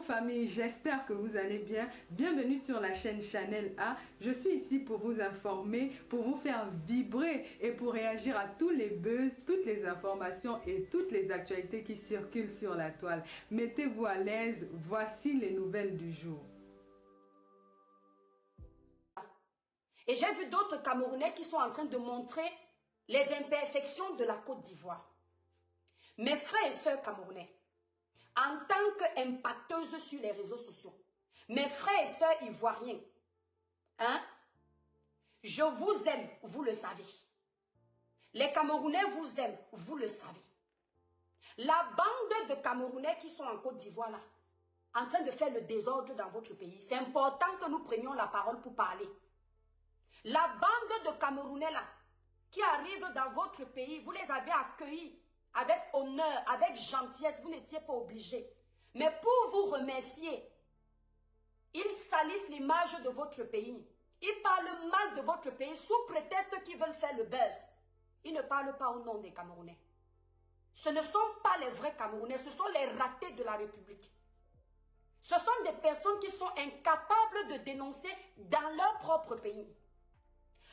famille, j'espère que vous allez bien. Bienvenue sur la chaîne Channel A. Je suis ici pour vous informer, pour vous faire vibrer et pour réagir à tous les buzz, toutes les informations et toutes les actualités qui circulent sur la toile. Mettez-vous à l'aise, voici les nouvelles du jour. Et j'ai vu d'autres Camerounais qui sont en train de montrer les imperfections de la Côte d'Ivoire. Mes frères et sœurs camerounais, en tant qu'impacteuse sur les réseaux sociaux, mes frères et sœurs ivoiriens, je vous aime, vous le savez. Les Camerounais vous aiment, vous le savez. La bande de Camerounais qui sont en Côte d'Ivoire là, en train de faire le désordre dans votre pays, c'est important que nous prenions la parole pour parler. La bande de Camerounais là, qui arrivent dans votre pays, vous les avez accueillis avec honneur, avec gentillesse, vous n'étiez pas obligés. Mais pour vous remercier, ils salissent l'image de votre pays. Ils parlent mal de votre pays sous prétexte qu'ils veulent faire le buzz. Ils ne parlent pas au nom des Camerounais. Ce ne sont pas les vrais Camerounais, ce sont les ratés de la République. Ce sont des personnes qui sont incapables de dénoncer dans leur propre pays.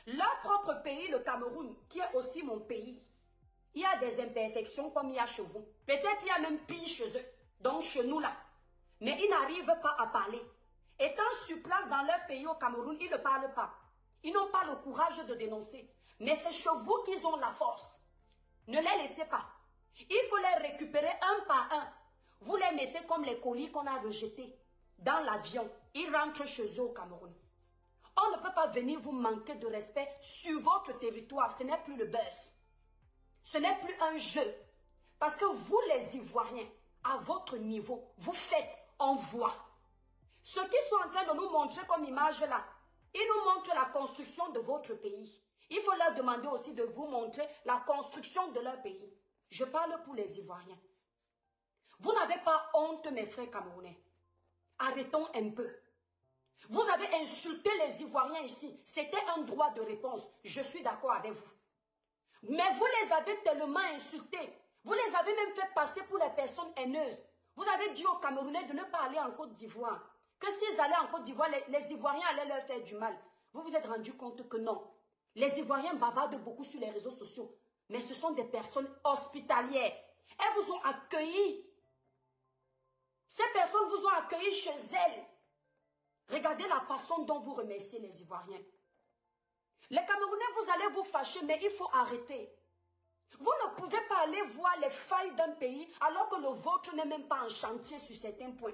Leur propre pays, le Cameroun, qui est aussi mon pays, il y a des imperfections comme il y a chez vous. Peut-être il y a même pire chez eux, donc chez nous là. Mais ils n'arrivent pas à parler. Étant sur place dans leur pays au Cameroun, ils ne parlent pas. Ils n'ont pas le courage de dénoncer. Mais c'est chez vous qu'ils ont la force. Ne les laissez pas. Il faut les récupérer un par un. Vous les mettez comme les colis qu'on a rejetés dans l'avion. Ils rentrent chez eux au Cameroun. On ne peut pas venir vous manquer de respect sur votre territoire. Ce n'est plus le buzz. Ce n'est plus un jeu. Parce que vous, les Ivoiriens, à votre niveau, vous faites, on voit. Ceux qui sont en train de nous montrer comme image là, ils nous montrent la construction de votre pays. Il faut leur demander aussi de vous montrer la construction de leur pays. Je parle pour les Ivoiriens. Vous n'avez pas honte, mes frères camerounais. Arrêtons un peu. Vous avez insulté les Ivoiriens ici. C'était un droit de réponse. Je suis d'accord avec vous. Mais vous les avez tellement insultés. Vous les avez même fait passer pour les personnes haineuses. Vous avez dit aux Camerounais de ne pas aller en Côte d'Ivoire. Que s'ils allaient en Côte d'Ivoire, les Ivoiriens allaient leur faire du mal. Vous vous êtes rendu compte que non. Les Ivoiriens bavardent beaucoup sur les réseaux sociaux. Mais ce sont des personnes hospitalières. Elles vous ont accueillis. Ces personnes vous ont accueillis chez elles. Regardez la façon dont vous remerciez les Ivoiriens. Les Camerounais, vous allez vous fâcher, mais il faut arrêter. Vous ne pouvez pas aller voir les failles d'un pays alors que le vôtre n'est même pas en chantier sur certains points.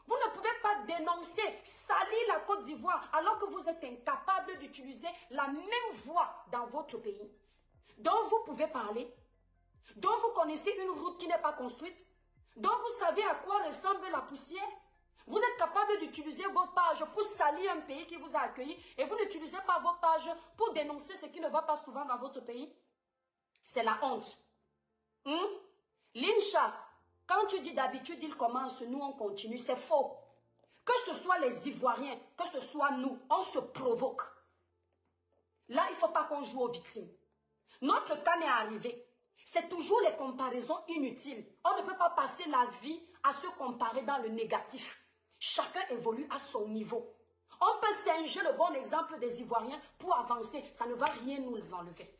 Vous ne pouvez pas dénoncer, salir la Côte d'Ivoire alors que vous êtes incapable d'utiliser la même voie dans votre pays. Donc vous pouvez parler, dont vous connaissez une route qui n'est pas construite, dont vous savez à quoi ressemble la poussière. Vous êtes capable d'utiliser vos pages pour salir un pays qui vous a accueilli et vous n'utilisez pas vos pages pour dénoncer ce qui ne va pas souvent dans votre pays. C'est la honte. Lincha, quand tu dis d'habitude il commence, nous on continue, c'est faux. Que ce soit les Ivoiriens, que ce soit nous, on se provoque. Là, il ne faut pas qu'on joue aux victimes. Notre cas est arrivé. C'est toujours les comparaisons inutiles. On ne peut pas passer la vie à se comparer dans le négatif. Chacun évolue à son niveau. On peut singer le bon exemple des Ivoiriens pour avancer. Ça ne va rien nous enlever.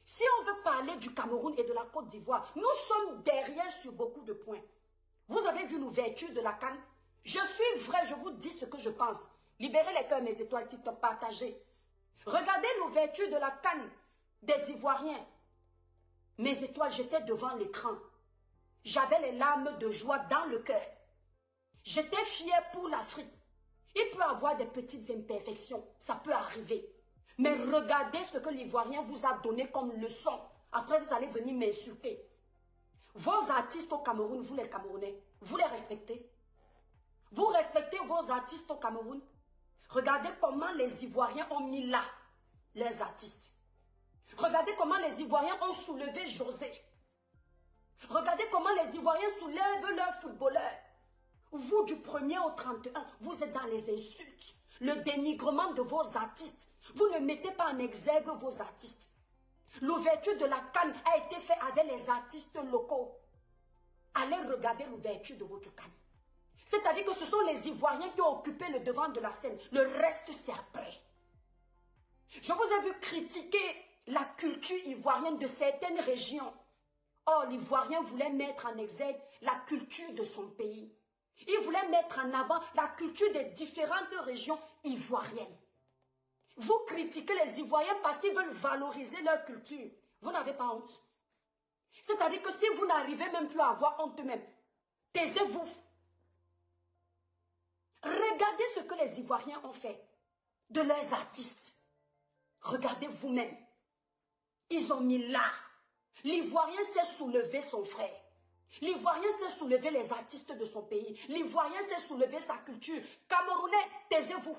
Si on veut parler du Cameroun et de la Côte d'Ivoire, nous sommes derrière sur beaucoup de points. Vous avez vu l'ouverture de la CAN? Je suis vrai, je vous dis ce que je pense. Libérez les cœurs, mes étoiles TikTok, partagez. Regardez l'ouverture de la CAN des Ivoiriens. Mes étoiles, j'étais devant l'écran. J'avais les larmes de joie dans le cœur. J'étais fière pour l'Afrique. Il peut y avoir des petites imperfections, ça peut arriver. Mais regardez ce que l'Ivoirien vous a donné comme leçon. Après, vous allez venir m'insulter. Vos artistes au Cameroun, vous les Camerounais, vous les respectez? Vous respectez vos artistes au Cameroun? Regardez comment les Ivoiriens ont mis là leurs artistes. Regardez comment les Ivoiriens ont soulevé José. Regardez comment les Ivoiriens soulèvent leurs footballeurs. Vous, du 1er au 31, vous êtes dans les insultes, le dénigrement de vos artistes. Vous ne mettez pas en exergue vos artistes. L'ouverture de la CAN a été faite avec les artistes locaux. Allez regarder l'ouverture de votre CAN. C'est-à-dire que ce sont les Ivoiriens qui ont occupé le devant de la scène. Le reste, c'est après. Je vous ai vu critiquer la culture ivoirienne de certaines régions. Or, l'Ivoirien voulait mettre en exergue la culture de son pays. Il voulait mettre en avant la culture des différentes régions ivoiriennes. Vous critiquez les Ivoiriens parce qu'ils veulent valoriser leur culture. Vous n'avez pas honte. C'est-à-dire que si vous n'arrivez même plus à avoir honte même, taisez-vous. Regardez ce que les Ivoiriens ont fait de leurs artistes. Regardez vous-même. Ils ont mis là. L'Ivoirien s'est soulevé son frère. L'Ivoirien s'est soulevé les artistes de son pays. L'Ivoirien s'est soulevé sa culture. Camerounais, taisez-vous.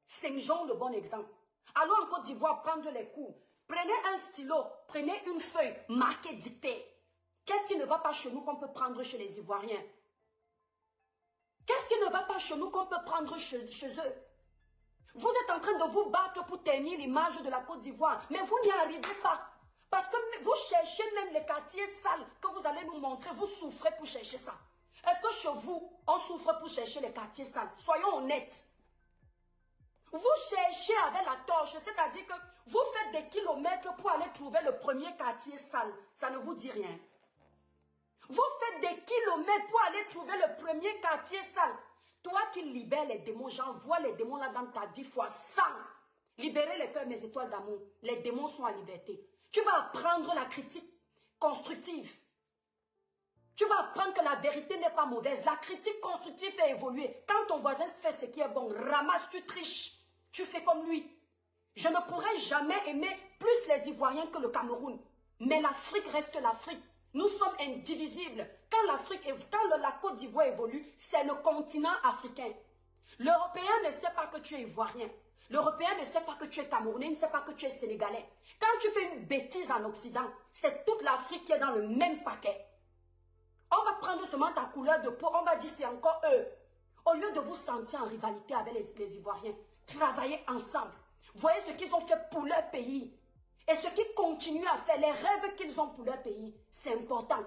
Saint-Jean, le bon exemple. Allons en Côte d'Ivoire prendre les cours. Prenez un stylo, prenez une feuille, marquez, dictez. Qu'est-ce qui ne va pas chez nous qu'on peut prendre chez les Ivoiriens? Qu'est-ce qui ne va pas chez nous qu'on peut prendre chez eux? Vous êtes en train de vous battre pour tenir l'image de la Côte d'Ivoire, mais vous n'y arrivez pas. Parce que vous cherchez même les quartiers sales que vous allez nous montrer, vous souffrez pour chercher ça. Est-ce que chez vous, on souffre pour chercher les quartiers sales? Soyons honnêtes. Vous cherchez avec la torche, c'est-à-dire que vous faites des kilomètres pour aller trouver le premier quartier sale. Ça ne vous dit rien. Vous faites des kilomètres pour aller trouver le premier quartier sale. Toi qui libères les démons, j'envoie les démons là dans ta vie fois 100. Libérez les cœurs, mes étoiles d'amour. Les démons sont à liberté. Tu vas apprendre la critique constructive. Tu vas apprendre que la vérité n'est pas mauvaise. La critique constructive fait évoluer. Quand ton voisin fait ce qui est bon, ramasse, tu triches. Tu fais comme lui. Je ne pourrais jamais aimer plus les Ivoiriens que le Cameroun. Mais l'Afrique reste l'Afrique. Nous sommes indivisibles. Quand la Côte d'Ivoire évolue, c'est le continent africain. L'Européen ne sait pas que tu es Ivoirien. L'Européen ne sait pas que tu es Camerounais, il ne sait pas que tu es Sénégalais. Quand tu fais une bêtise en Occident, c'est toute l'Afrique qui est dans le même paquet. On va prendre seulement ta couleur de peau, on va dire c'est encore eux. Au lieu de vous sentir en rivalité avec les Ivoiriens, travaillez ensemble. Voyez ce qu'ils ont fait pour leur pays. Et ce qu'ils continuent à faire, les rêves qu'ils ont pour leur pays, c'est important.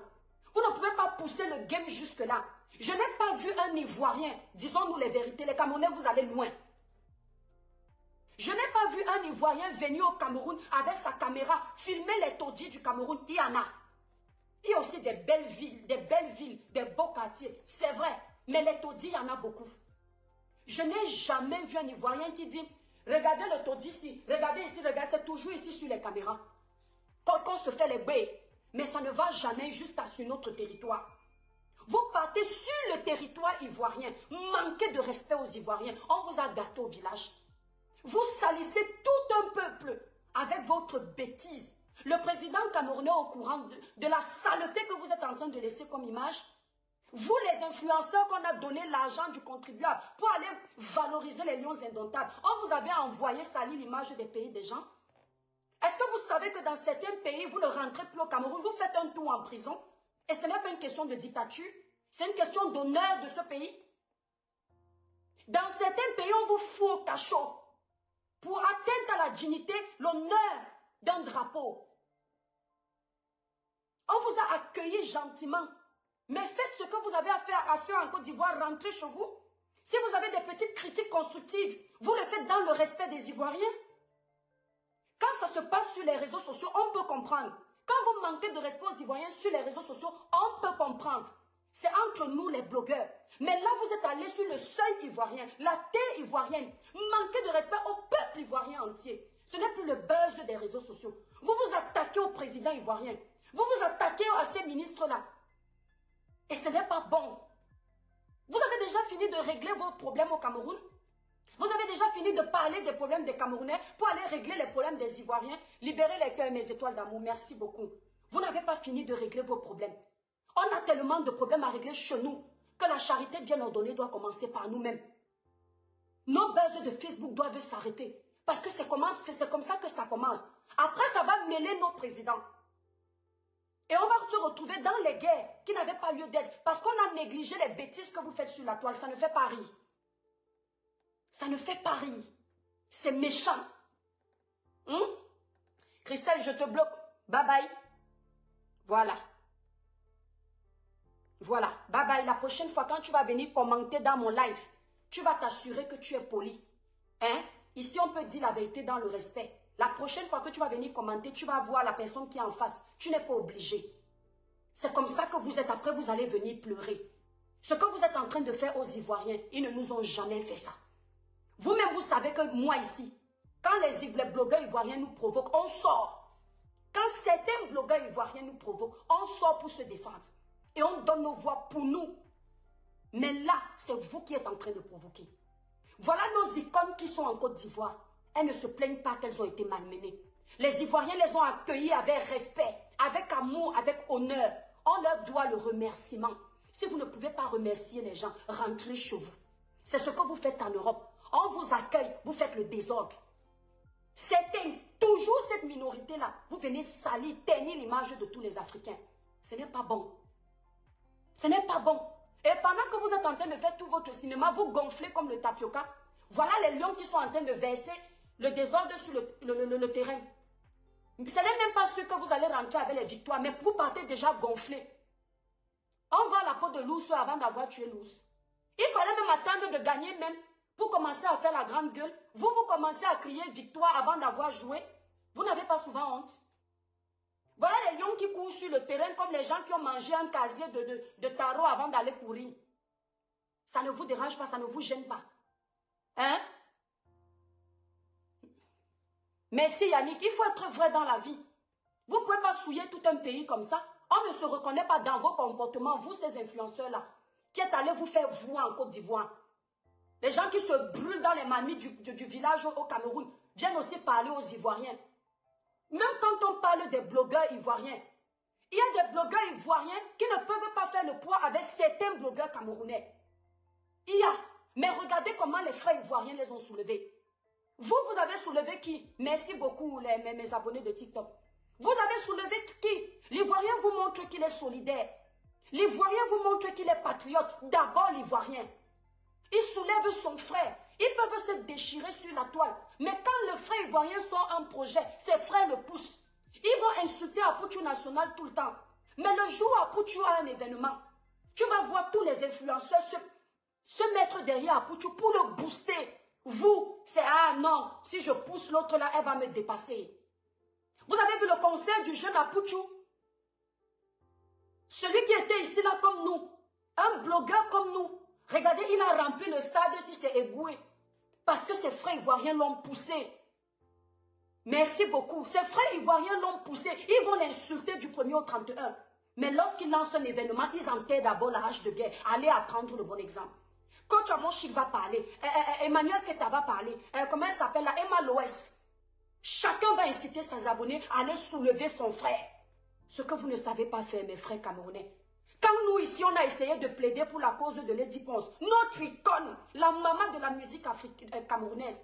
Vous ne pouvez pas pousser le game jusque-là. Je n'ai pas vu un Ivoirien, disons-nous les vérités, les Camerounais, vous allez loin. Je n'ai pas vu un Ivoirien venir au Cameroun avec sa caméra, filmer les taudis du Cameroun. Il y en a. Il y a aussi des belles villes, des beaux quartiers. C'est vrai, mais les taudis, il y en a beaucoup. Je n'ai jamais vu un Ivoirien qui dit, regardez le taudis ici, regardez ici, regardez, c'est toujours ici sur les caméras. Quand on se fait les baies, mais ça ne va jamais jusqu'à sur notre territoire. Vous partez sur le territoire ivoirien, manquez de respect aux Ivoiriens, on vous a gâté au village. Vous salissez tout un peuple avec votre bêtise. Le président camerounais au courant de la saleté que vous êtes en train de laisser comme image. Vous les influenceurs qu'on a donné l'argent du contribuable pour aller valoriser les lions indomptables. On vous avait envoyé salir l'image des pays des gens. Est-ce que vous savez que dans certains pays, vous ne rentrez plus au Cameroun, vous faites un tour en prison? Et ce n'est pas une question de dictature, c'est une question d'honneur de ce pays. Dans certains pays, on vous fout au cachot pour atteindre à la dignité, l'honneur d'un drapeau. On vous a accueilli gentiment. Mais faites ce que vous avez à faire en Côte d'Ivoire, rentrez chez vous. Si vous avez des petites critiques constructives, vous le faites dans le respect des Ivoiriens. Quand ça se passe sur les réseaux sociaux, on peut comprendre. Quand vous manquez de respect aux Ivoiriens sur les réseaux sociaux, on peut comprendre. C'est entre nous les blogueurs. Mais là, vous êtes allés sur le seuil ivoirien, la terre ivoirienne. Manquez de respect au peuple ivoirien entier. Ce n'est plus le buzz des réseaux sociaux. Vous vous attaquez au président ivoirien. Vous vous attaquez à ces ministres-là. Et ce n'est pas bon. Vous avez déjà fini de régler vos problèmes au Cameroun? Vous avez déjà fini de parler des problèmes des Camerounais pour aller régler les problèmes des Ivoiriens? Libérez les cœurs, mes étoiles d'amour. Merci beaucoup. Vous n'avez pas fini de régler vos problèmes. On a tellement de problèmes à régler chez nous que la charité bien ordonnée doit commencer par nous-mêmes. Nos buzz de Facebook doivent s'arrêter. Parce que c'est comme ça que ça commence. Après, ça va mêler nos présidents. Et on va se retrouver dans les guerres qui n'avaient pas lieu d'être. Parce qu'on a négligé les bêtises que vous faites sur la toile. Ça ne fait pas rire. Ça ne fait pas rire. C'est méchant. Christelle, je te bloque. Bye bye. Voilà. Voilà. Bye bye. La prochaine fois, quand tu vas venir commenter dans mon live, tu vas t'assurer que tu es poli. Hein? Ici, on peut dire la vérité dans le respect. La prochaine fois que tu vas venir commenter, tu vas voir la personne qui est en face. Tu n'es pas obligé. C'est comme ça que vous êtes. Après, vous allez venir pleurer. Ce que vous êtes en train de faire aux Ivoiriens, ils ne nous ont jamais fait ça. Vous-même, vous savez que moi ici, quand les blogueurs ivoiriens nous provoquent, on sort. Quand certains blogueurs ivoiriens nous provoquent, on sort pour se défendre. Et on donne nos voix pour nous. Mais là, c'est vous qui êtes en train de provoquer. Voilà nos icônes qui sont en Côte d'Ivoire. Elles ne se plaignent pas qu'elles ont été malmenées. Les Ivoiriens les ont accueillies avec respect, avec amour, avec honneur. On leur doit le remerciement. Si vous ne pouvez pas remercier les gens, rentrez chez vous. C'est ce que vous faites en Europe. On vous accueille, vous faites le désordre. Certains, toujours cette minorité-là, vous venez salir, ternir l'image de tous les Africains. Ce n'est pas bon. Ce n'est pas bon. Et pendant que vous êtes en train de faire tout votre cinéma, vous gonflez comme le tapioca. Voilà les lions qui sont en train de verser le désordre sur le terrain. Ce n'est même pas sûr que vous allez rentrer avec les victoires, mais vous partez déjà gonflé. On vend la peau de l'ours avant d'avoir tué l'ours. Il fallait même attendre de gagner même pour commencer à faire la grande gueule. Vous commencez à crier victoire avant d'avoir joué. Vous n'avez pas souvent honte. Voilà les lions qui courent sur le terrain comme les gens qui ont mangé un casier de taro avant d'aller courir. Ça ne vous dérange pas, ça ne vous gêne pas. Hein? Merci Yannick, il faut être vrai dans la vie. Vous ne pouvez pas souiller tout un pays comme ça. On ne se reconnaît pas dans vos comportements, vous ces influenceurs-là, qui êtes allés vous faire voir en Côte d'Ivoire. Les gens qui se brûlent dans les mamies du village au Cameroun viennent aussi parler aux Ivoiriens. Même quand on parle des blogueurs ivoiriens, il y a des blogueurs ivoiriens qui ne peuvent pas faire le poids avec certains blogueurs camerounais. Il y a. Mais regardez comment les frères ivoiriens les ont soulevés. Vous avez soulevé qui? Merci beaucoup mes abonnés de TikTok. Vous avez soulevé qui? L'Ivoirien vous montre qu'il est solidaire. L'Ivoirien vous montre qu'il est patriote. D'abord l'Ivoirien. Il soulève son frère. Ils peuvent se déchirer sur la toile. Mais quand le frère ivoirien sort un projet, ses frères le poussent. Ils vont insulter Apouchou National tout le temps. Mais le jour où Apouchou a un événement, tu vas voir tous les influenceurs se mettre derrière Apouchou pour le booster. Vous, c'est ah non, si je pousse l'autre là, elle va me dépasser. Vous avez vu le concert du jeune Apouchou? Celui qui était ici là comme nous, un blogueur comme nous. Regardez, il a rempli le stade si c'est égoué. Parce que ses frères ivoiriens l'ont poussé. Merci beaucoup. Ses frères ivoiriens l'ont poussé. Ils vont l'insulter du 1er au 31. Mais lorsqu'ils lancent un événement, ils enterrent d'abord la hache de guerre. Allez apprendre le bon exemple. Coach Amonchik va parler. Emmanuel Keta va parler. Comment elle s'appelle là? Emma Loès. Chacun va inciter ses abonnés à aller soulever son frère. Ce que vous ne savez pas faire, mes frères camerounais. Quand nous, ici, on a essayé de plaider pour la cause de Lady Ponce, notre icône, la maman de la musique camerounaise,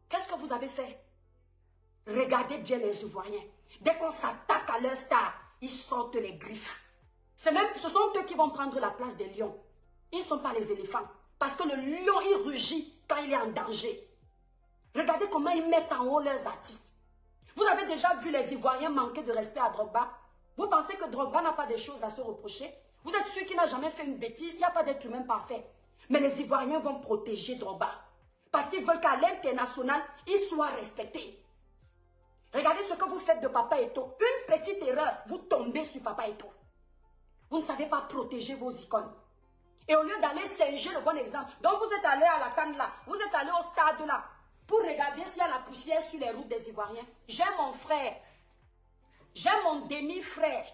qu'est-ce que vous avez fait? Regardez bien les Ivoiriens. Dès qu'on s'attaque à leur star, ils sortent les griffes. Ce sont eux qui vont prendre la place des lions. Ils ne sont pas les éléphants. Parce que le lion, il rugit quand il est en danger. Regardez comment ils mettent en haut leurs artistes. Vous avez déjà vu les Ivoiriens manquer de respect à Drogba? Vous pensez que Drogba n'a pas des choses à se reprocher? Vous êtes sûr qu'il n'a jamais fait une bêtise? Il n'y a pas d'être humain parfait. Mais les Ivoiriens vont protéger Drogba. Parce qu'ils veulent qu'à l'international, il soit respecté. Regardez ce que vous faites de Papa Eto'o. Une petite erreur, vous tombez sur Papa Eto'o. Vous ne savez pas protéger vos icônes. Et au lieu d'aller singer le bon exemple, donc vous êtes allé à la canne là, vous êtes allé au stade là, pour regarder s'il y a la poussière sur les routes des Ivoiriens. J'ai mon frère. J'ai mon demi-frère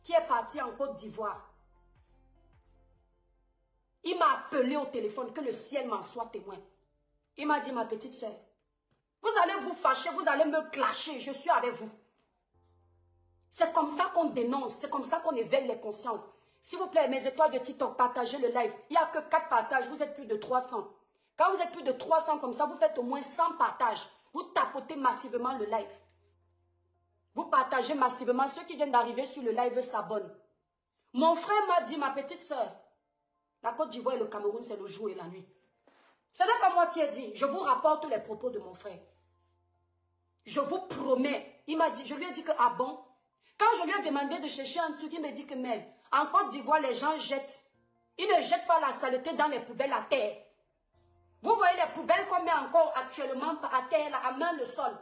qui est parti en Côte d'Ivoire. Il m'a appelé au téléphone, que le ciel m'en soit témoin. Il m'a dit, ma petite soeur, vous allez vous fâcher, vous allez me clasher, je suis avec vous. C'est comme ça qu'on dénonce, c'est comme ça qu'on éveille les consciences. S'il vous plaît, mes étoiles de TikTok, partagez le live. Il n'y a que 4 partages, vous êtes plus de 300. Quand vous êtes plus de 300 comme ça, vous faites au moins 100 partages. Vous tapotez massivement le live. Vous partagez massivement. Ceux qui viennent d'arriver sur le live s'abonnent. Mon frère m'a dit, ma petite soeur, la Côte d'Ivoire et le Cameroun, c'est le jour et la nuit. Ce n'est pas moi qui ai dit. Je vous rapporte les propos de mon frère. Je vous promets. Il m'a dit, je lui ai dit que, ah bon? Quand je lui ai demandé de chercher un truc, il m'a dit que, Mel, En Côte d'Ivoire, les gens jettent. Ils ne jettent pas la saleté dans les poubelles à terre. Vous voyez les poubelles qu'on met encore actuellement à terre, là, à main le sol.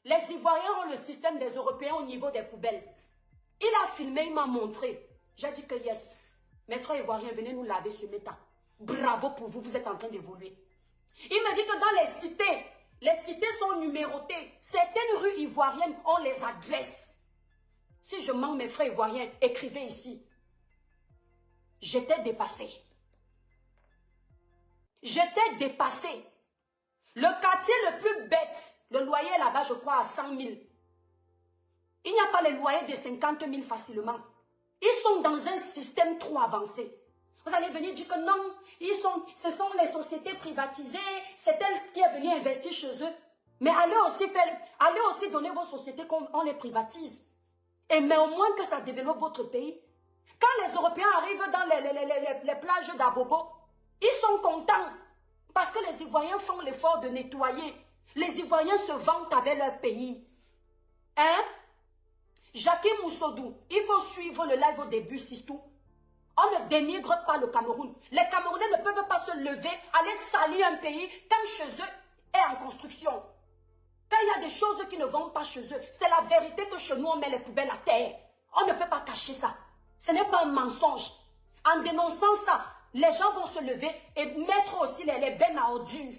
Les Ivoiriens ont le système des Européens au niveau des poubelles. Il a filmé, il m'a montré. J'ai dit que yes. Mes frères ivoiriens, venez nous laver ce métal. Bravo pour vous, vous êtes en train d'évoluer. Il me dit que dans les cités sont numérotées. Certaines rues ivoiriennes, on les adresse. Si je manque mes frères ivoiriens, écrivez ici. J'étais dépassé. J'étais dépassé. Le quartier le plus bête, le loyer là-bas, je crois, à 100 000. Il n'y a pas les loyers de 50 000 facilement. Ils sont dans un système trop avancé. Vous allez venir dire que non, ce sont les sociétés privatisées, c'est elle qui est venue investir chez eux. Mais allez aussi donner vos sociétés qu'on les privatise. Et mais au moins que ça développe votre pays. Quand les Européens arrivent dans les plages d'Abobo, ils sont contents parce que les Ivoiriens font l'effort de nettoyer. Les Ivoiriens se vantent avec leur pays. Hein? Jackie Moussodou, il faut suivre le live au début, c'est tout. On ne dénigre pas le Cameroun. Les Camerounais ne peuvent pas se lever, aller salir un pays quand chez eux est en construction. Quand il y a des choses qui ne vont pas chez eux, c'est la vérité que chez nous on met les poubelles à terre. On ne peut pas cacher ça. Ce n'est pas un mensonge. En dénonçant ça, les gens vont se lever et mettre aussi les bennes à ordures.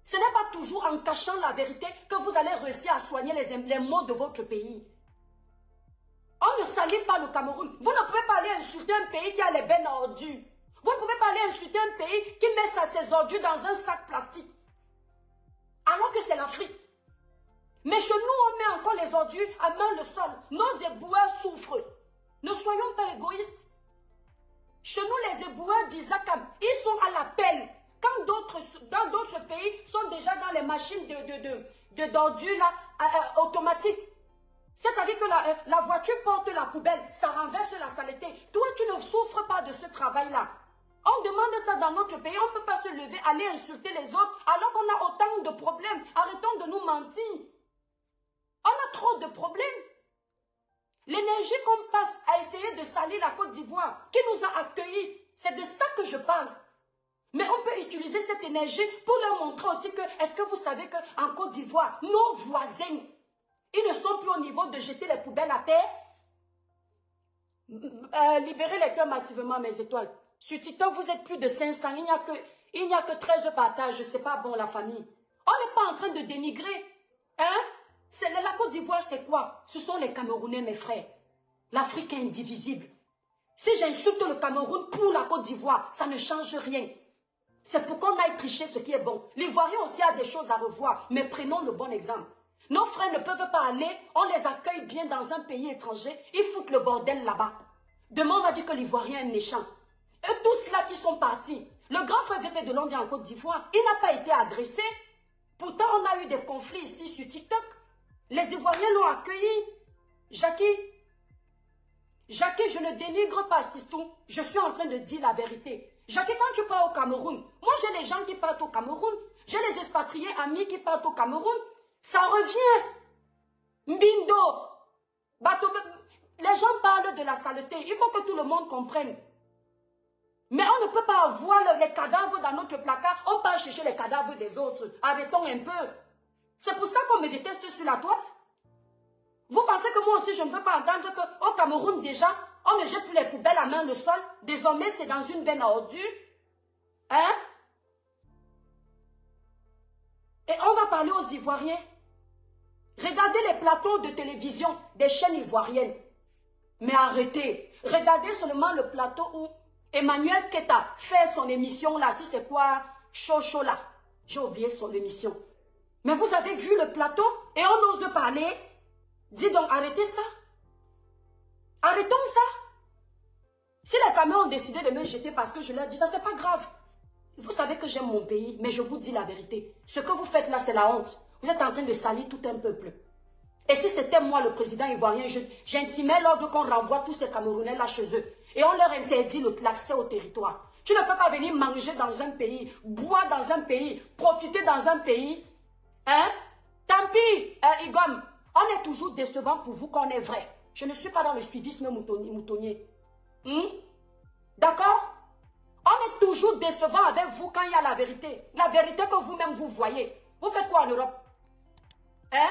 Ce n'est pas toujours en cachant la vérité que vous allez réussir à soigner les maux de votre pays. On ne salit pas le Cameroun. Vous ne pouvez pas aller insulter un pays qui a les bennes à ordures. Vous ne pouvez pas aller insulter un pays qui met ses ordures dans un sac plastique. Alors que c'est l'Afrique. Mais chez nous, on met encore les ordures à main le sol. Nos éboueurs souffrent. Ne soyons pas égoïstes. Chez nous, les éboueurs d'Isakam, ils sont à l'appel. Quand dans d'autres pays sont déjà dans les machines d'ordures automatiques. C'est-à-dire que la voiture porte la poubelle, ça renverse la saleté. Toi, tu ne souffres pas de ce travail-là. On demande ça dans notre pays, on ne peut pas se lever, aller insulter les autres, alors qu'on a autant de problèmes. Arrêtons de nous mentir. On a trop de problèmes. L'énergie qu'on passe à essayer de salir la Côte d'Ivoire, qui nous a accueillis, c'est de ça que je parle. Mais on peut utiliser cette énergie pour leur montrer aussi que, est-ce que vous savez qu'en Côte d'Ivoire, nos voisins, ils ne sont plus au niveau de jeter les poubelles à terre. Libérez les cœurs massivement, mes étoiles. Sur TikTok, vous êtes plus de 500. Il n'y a que 13 partages. C'est pas bon, la famille. On n'est pas en train de dénigrer. Hein? La Côte d'Ivoire, c'est quoi? Ce sont les Camerounais, mes frères. L'Afrique est indivisible. Si j'insulte le Cameroun pour la Côte d'Ivoire, ça ne change rien. C'est pour qu'on aille tricher ce qui est bon. L'Ivoirien aussi a des choses à revoir. Mais prenons le bon exemple. Nos frères ne peuvent pas aller, on les accueille bien dans un pays étranger, ils foutent le bordel là-bas. Demain, on va dire que l'Ivoirien est méchant. Et tous ceux-là qui sont partis, le grand frère VP de Londres en Côte d'Ivoire, il n'a pas été agressé. Pourtant, on a eu des conflits ici sur TikTok. Les Ivoiriens l'ont accueilli. Jackie, je ne dénigre pas Sistou, je suis en train de dire la vérité. Jackie, quand tu pars au Cameroun, moi j'ai les gens qui partent au Cameroun, j'ai les expatriés amis qui partent au Cameroun, ça revient. Mbindo. Les gens parlent de la saleté. Il faut que tout le monde comprenne. Mais on ne peut pas avoir les cadavres dans notre placard. On part chercher les cadavres des autres. Arrêtons un peu. C'est pour ça qu'on me déteste sur la toile. Vous pensez que moi aussi je ne peux pas entendre qu'au Cameroun déjà, on ne jette plus les poubelles à main le sol. Désormais c'est dans une benne à ordures. Hein? Et on va parler aux Ivoiriens. Regardez les plateaux de télévision des chaînes ivoiriennes. Mais arrêtez. Regardez seulement le plateau où Emmanuel Keta fait son émission là. Si c'est quoi? Chocho là. J'ai oublié son émission. Mais vous avez vu le plateau et on ose parler. Dis donc, arrêtez ça. Arrêtons ça. Si les Camerounais ont décidé de me jeter parce que je leur dis ça, c'est pas grave. Vous savez que j'aime mon pays, mais je vous dis la vérité. Ce que vous faites là, c'est la honte. Vous êtes en train de salir tout un peuple. Et si c'était moi, le président ivoirien, j'intimais l'ordre qu'on renvoie tous ces Camerounais là chez eux. Et on leur interdit l'accès au territoire. Tu ne peux pas venir manger dans un pays, boire dans un pays, profiter dans un pays. Hein? Tant pis, Igom. On est toujours décevant pour vous qu'on est vrai. Je ne suis pas dans le suivisme moutonnier. D'accord? On est toujours décevant avec vous quand il y a la vérité. La vérité que vous-même vous voyez. Vous faites quoi en Europe? Hein?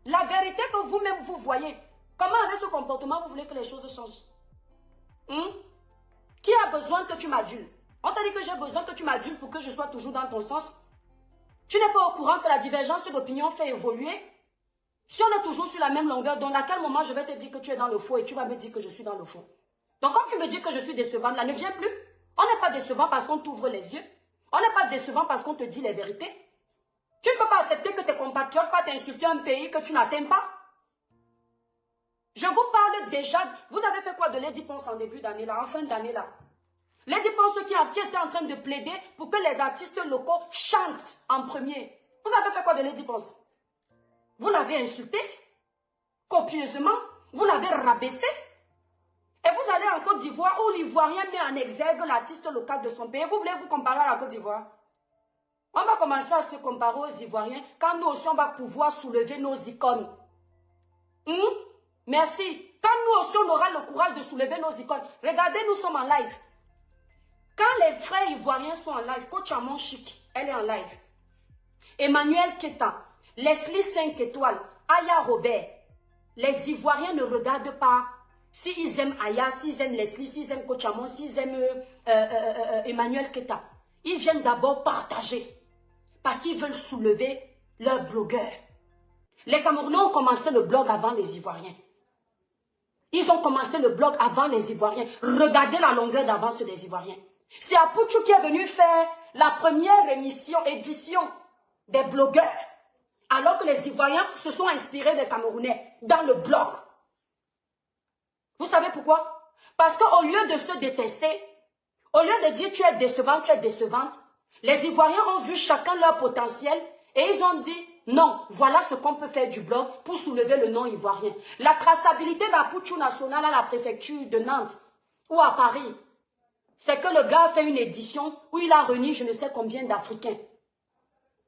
La vérité que vous-même vous voyez. Comment avec ce comportement vous voulez que les choses changent? Qui a besoin que tu m'adules? On t'a dit que j'ai besoin que tu m'adules pour que je sois toujours dans ton sens. Tu n'es pas au courant que la divergence d'opinion fait évoluer? Si on est toujours sur la même longueur, dans quel moment je vais te dire que tu es dans le faux et tu vas me dire que je suis dans le faux? Donc quand tu me dis que je suis décevante, là, ne viens plus. On n'est pas décevant parce qu'on t'ouvre les yeux. On n'est pas décevant parce qu'on te dit les vérités. Tu ne peux pas accepter que tes compatriotes pas t'insulter un pays que tu n'atteins pas. Je vous parle déjà. Vous avez fait quoi de Lady Ponce en début d'année là, en fin d'année là? Lady Ponce qui était en train de plaider pour que les artistes locaux chantent en premier. Vous avez fait quoi de Lady Ponce? Vous l'avez insulté copieusement. Vous l'avez rabaissé. Et vous allez en Côte d'Ivoire où l'Ivoirien met en exergue l'artiste local de son pays. Vous voulez vous comparer à la Côte d'Ivoire? On va commencer à se comparer aux Ivoiriens quand nous aussi on va pouvoir soulever nos icônes. Merci. Quand nous aussi on aura le courage de soulever nos icônes. Regardez, nous sommes en live. Quand les frères ivoiriens sont en live, Coach Amon Chic, elle est en live. Emmanuel Keta, Leslie 5 étoiles, Aya Robert. Les Ivoiriens ne regardent pas s'ils aiment Aya, s'ils aiment Leslie, s'ils aiment Coach Amon, s'ils aiment Emmanuel Keta. Ils viennent d'abord partager. Parce qu'ils veulent soulever leurs blogueurs. Les Camerounais ont commencé le blog avant les Ivoiriens. Ils ont commencé le blog avant les Ivoiriens. Regardez la longueur d'avance des Ivoiriens. C'est Apouchou qui est venu faire la première édition des blogueurs. Alors que les Ivoiriens se sont inspirés des Camerounais dans le blog. Vous savez pourquoi? Parce qu'au lieu de se détester, au lieu de dire tu es décevante, tu es décevante, les Ivoiriens ont vu chacun leur potentiel et ils ont dit non, voilà ce qu'on peut faire du blog pour soulever le nom ivoirien. La traçabilité d'Apouchou National à la préfecture de Nantes ou à Paris, c'est que le gars a fait une édition où il a réuni je ne sais combien d'Africains.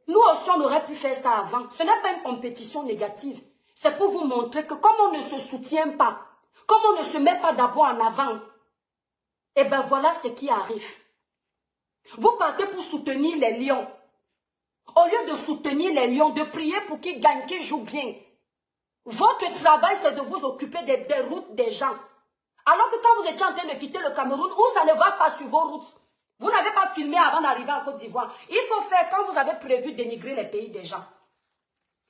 Nous aussi on aurait pu faire ça avant. Ce n'est pas une compétition négative. C'est pour vous montrer que comme on ne se soutient pas, comme on ne se met pas d'abord en avant, et bien voilà ce qui arrive. Vous partez pour soutenir les lions. Au lieu de soutenir les lions, de prier pour qu'ils gagnent, qu'ils jouent bien. Votre travail, c'est de vous occuper des routes des gens. Alors que quand vous étiez en train de quitter le Cameroun, où ça ne va pas sur vos routes, vous n'avez pas filmé avant d'arriver en Côte d'Ivoire. Il faut faire quand vous avez prévu dénigrer les pays des gens.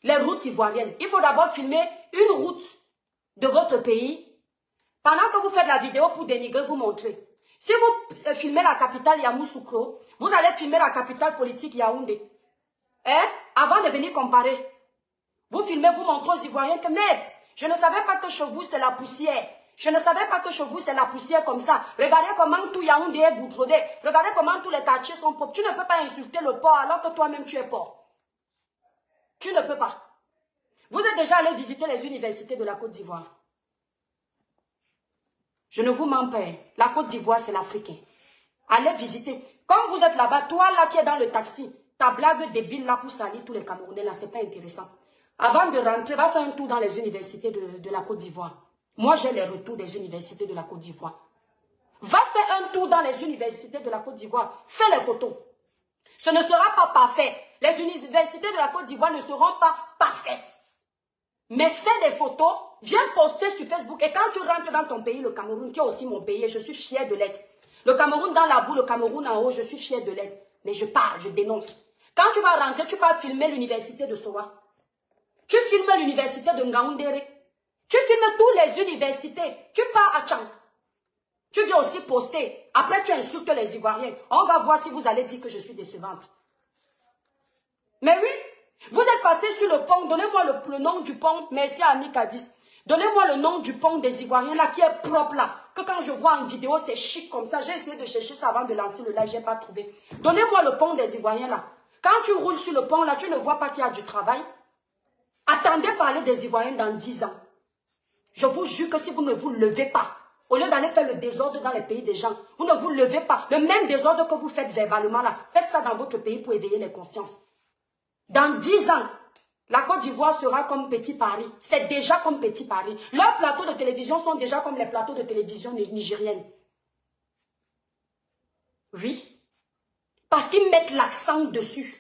Les routes ivoiriennes. Il faut d'abord filmer une route de votre pays. Pendant que vous faites la vidéo pour dénigrer, vous montrez. Si vous filmez la capitale Yamoussoukro, vous allez filmer la capitale politique Yaoundé. Avant de venir comparer. Vous filmez, vous montrez aux Ivoiriens que merde, je ne savais pas que chez vous c'est la poussière. Je ne savais pas que chez vous c'est la poussière comme ça. Regardez comment tout Yaoundé est goudronné. Regardez comment tous les quartiers sont propres. Tu ne peux pas insulter le port alors que toi-même tu es pauvre. Tu ne peux pas. Vous êtes déjà allé visiter les universités de la Côte d'Ivoire. Je ne vous mens pas. La Côte d'Ivoire, c'est l'Africain. Allez visiter. Quand vous êtes là-bas, toi là qui es dans le taxi, ta blague débile là pour salir tous les Camerounais là, c'est pas intéressant. Avant de rentrer, va faire un tour dans les universités de la Côte d'Ivoire. Moi, j'ai les retours des universités de la Côte d'Ivoire. Va faire un tour dans les universités de la Côte d'Ivoire. Fais les photos. Ce ne sera pas parfait. Les universités de la Côte d'Ivoire ne seront pas parfaites. Mais fais des photos, viens poster sur Facebook. Et quand tu rentres dans ton pays, le Cameroun, qui est aussi mon pays, et je suis fière de l'être. Le Cameroun dans la boue, le Cameroun en haut, je suis fière de l'être. Mais je parle, je dénonce. Quand tu vas rentrer, tu vas filmer l'université de Soa. Tu filmes l'université de Ngaoundéré. Tu filmes toutes les universités. Tu pars à Tchang. Tu viens aussi poster. Après, tu insultes les Ivoiriens. On va voir si vous allez dire que je suis décevante. Mais oui, vous êtes passé sur le pont. Donnez-moi le nom du pont. Merci à Ami Kadis. Donnez-moi le nom du pont des Ivoiriens là qui est propre là. Que quand je vois en vidéo, c'est chic comme ça. J'ai essayé de chercher ça avant de lancer le live. Je n'ai pas trouvé. Donnez-moi le pont des Ivoiriens là. Quand tu roules sur le pont là, tu ne vois pas qu'il y a du travail. Attendez parler des Ivoiriens dans 10 ans. Je vous jure que si vous ne vous levez pas, au lieu d'aller faire le désordre dans les pays des gens, vous ne vous levez pas. Le même désordre que vous faites verbalement là, faites ça dans votre pays pour éveiller les consciences. Dans 10 ans, la Côte d'Ivoire sera comme Petit Paris. C'est déjà comme Petit Paris. Leurs plateaux de télévision sont déjà comme les plateaux de télévision nigériennes. Oui. Parce qu'ils mettent l'accent dessus.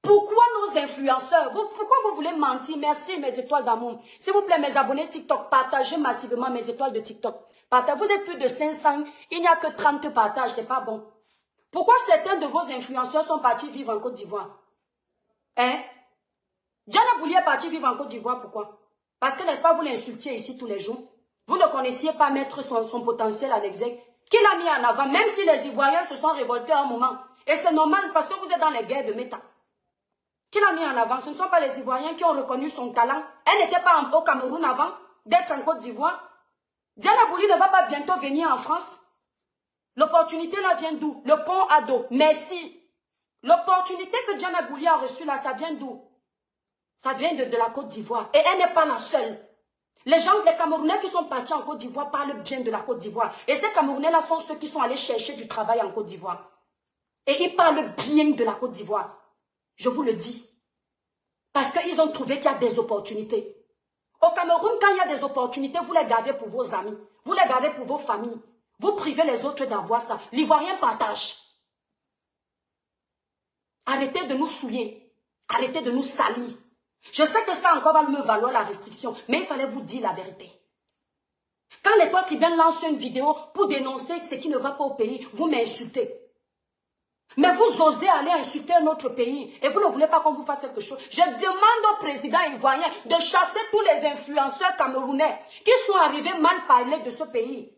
Pourquoi nos influenceurs, pourquoi vous voulez mentir? Merci mes étoiles d'amour. S'il vous plaît, mes abonnés TikTok, partagez massivement mes étoiles de TikTok. Vous êtes plus de 500, il n'y a que 30 partages, c'est pas bon. Pourquoi certains de vos influenceurs sont partis vivre en Côte d'Ivoire? Hein? Diana Bouli est parti vivre en Côte d'Ivoire, pourquoi? Parce que, n'est-ce pas, vous l'insultiez ici tous les jours. Vous ne connaissiez pas mettre son potentiel en exergue. Qui l'a mis en avant, même si les Ivoiriens se sont révoltés à un moment. Et c'est normal parce que vous êtes dans les guerres de méta. Qui l'a mis en avant? Ce ne sont pas les Ivoiriens qui ont reconnu son talent. Elle n'était pas au Cameroun avant d'être en Côte d'Ivoire. Diana Bouli ne va pas bientôt venir en France. L'opportunité là vient d'où? Le pont à dos. Merci. L'opportunité que Diana Bouli a reçue là, ça vient d'où? Ça vient de la Côte d'Ivoire. Et elle n'est pas la seule. Les Camerounais qui sont partis en Côte d'Ivoire parlent bien de la Côte d'Ivoire. Et ces Camerounais là sont ceux qui sont allés chercher du travail en Côte d'Ivoire. Et ils parlent bien de la Côte d'Ivoire. Je vous le dis. Parce qu'ils ont trouvé qu'il y a des opportunités. Au Cameroun, quand il y a des opportunités, vous les gardez pour vos amis. Vous les gardez pour vos familles. Vous privez les autres d'avoir ça. L'Ivoirien partage. Arrêtez de nous souiller. Arrêtez de nous salir. Je sais que ça encore va me valoir la restriction, mais il fallait vous dire la vérité. Quand l'étoile qui vient lancer une vidéo pour dénoncer ce qui ne va pas au pays, vous m'insultez. Mais vous osez aller insulter un autre pays et vous ne voulez pas qu'on vous fasse quelque chose. Je demande au président ivoirien de chasser tous les influenceurs camerounais qui sont arrivés mal parlés de ce pays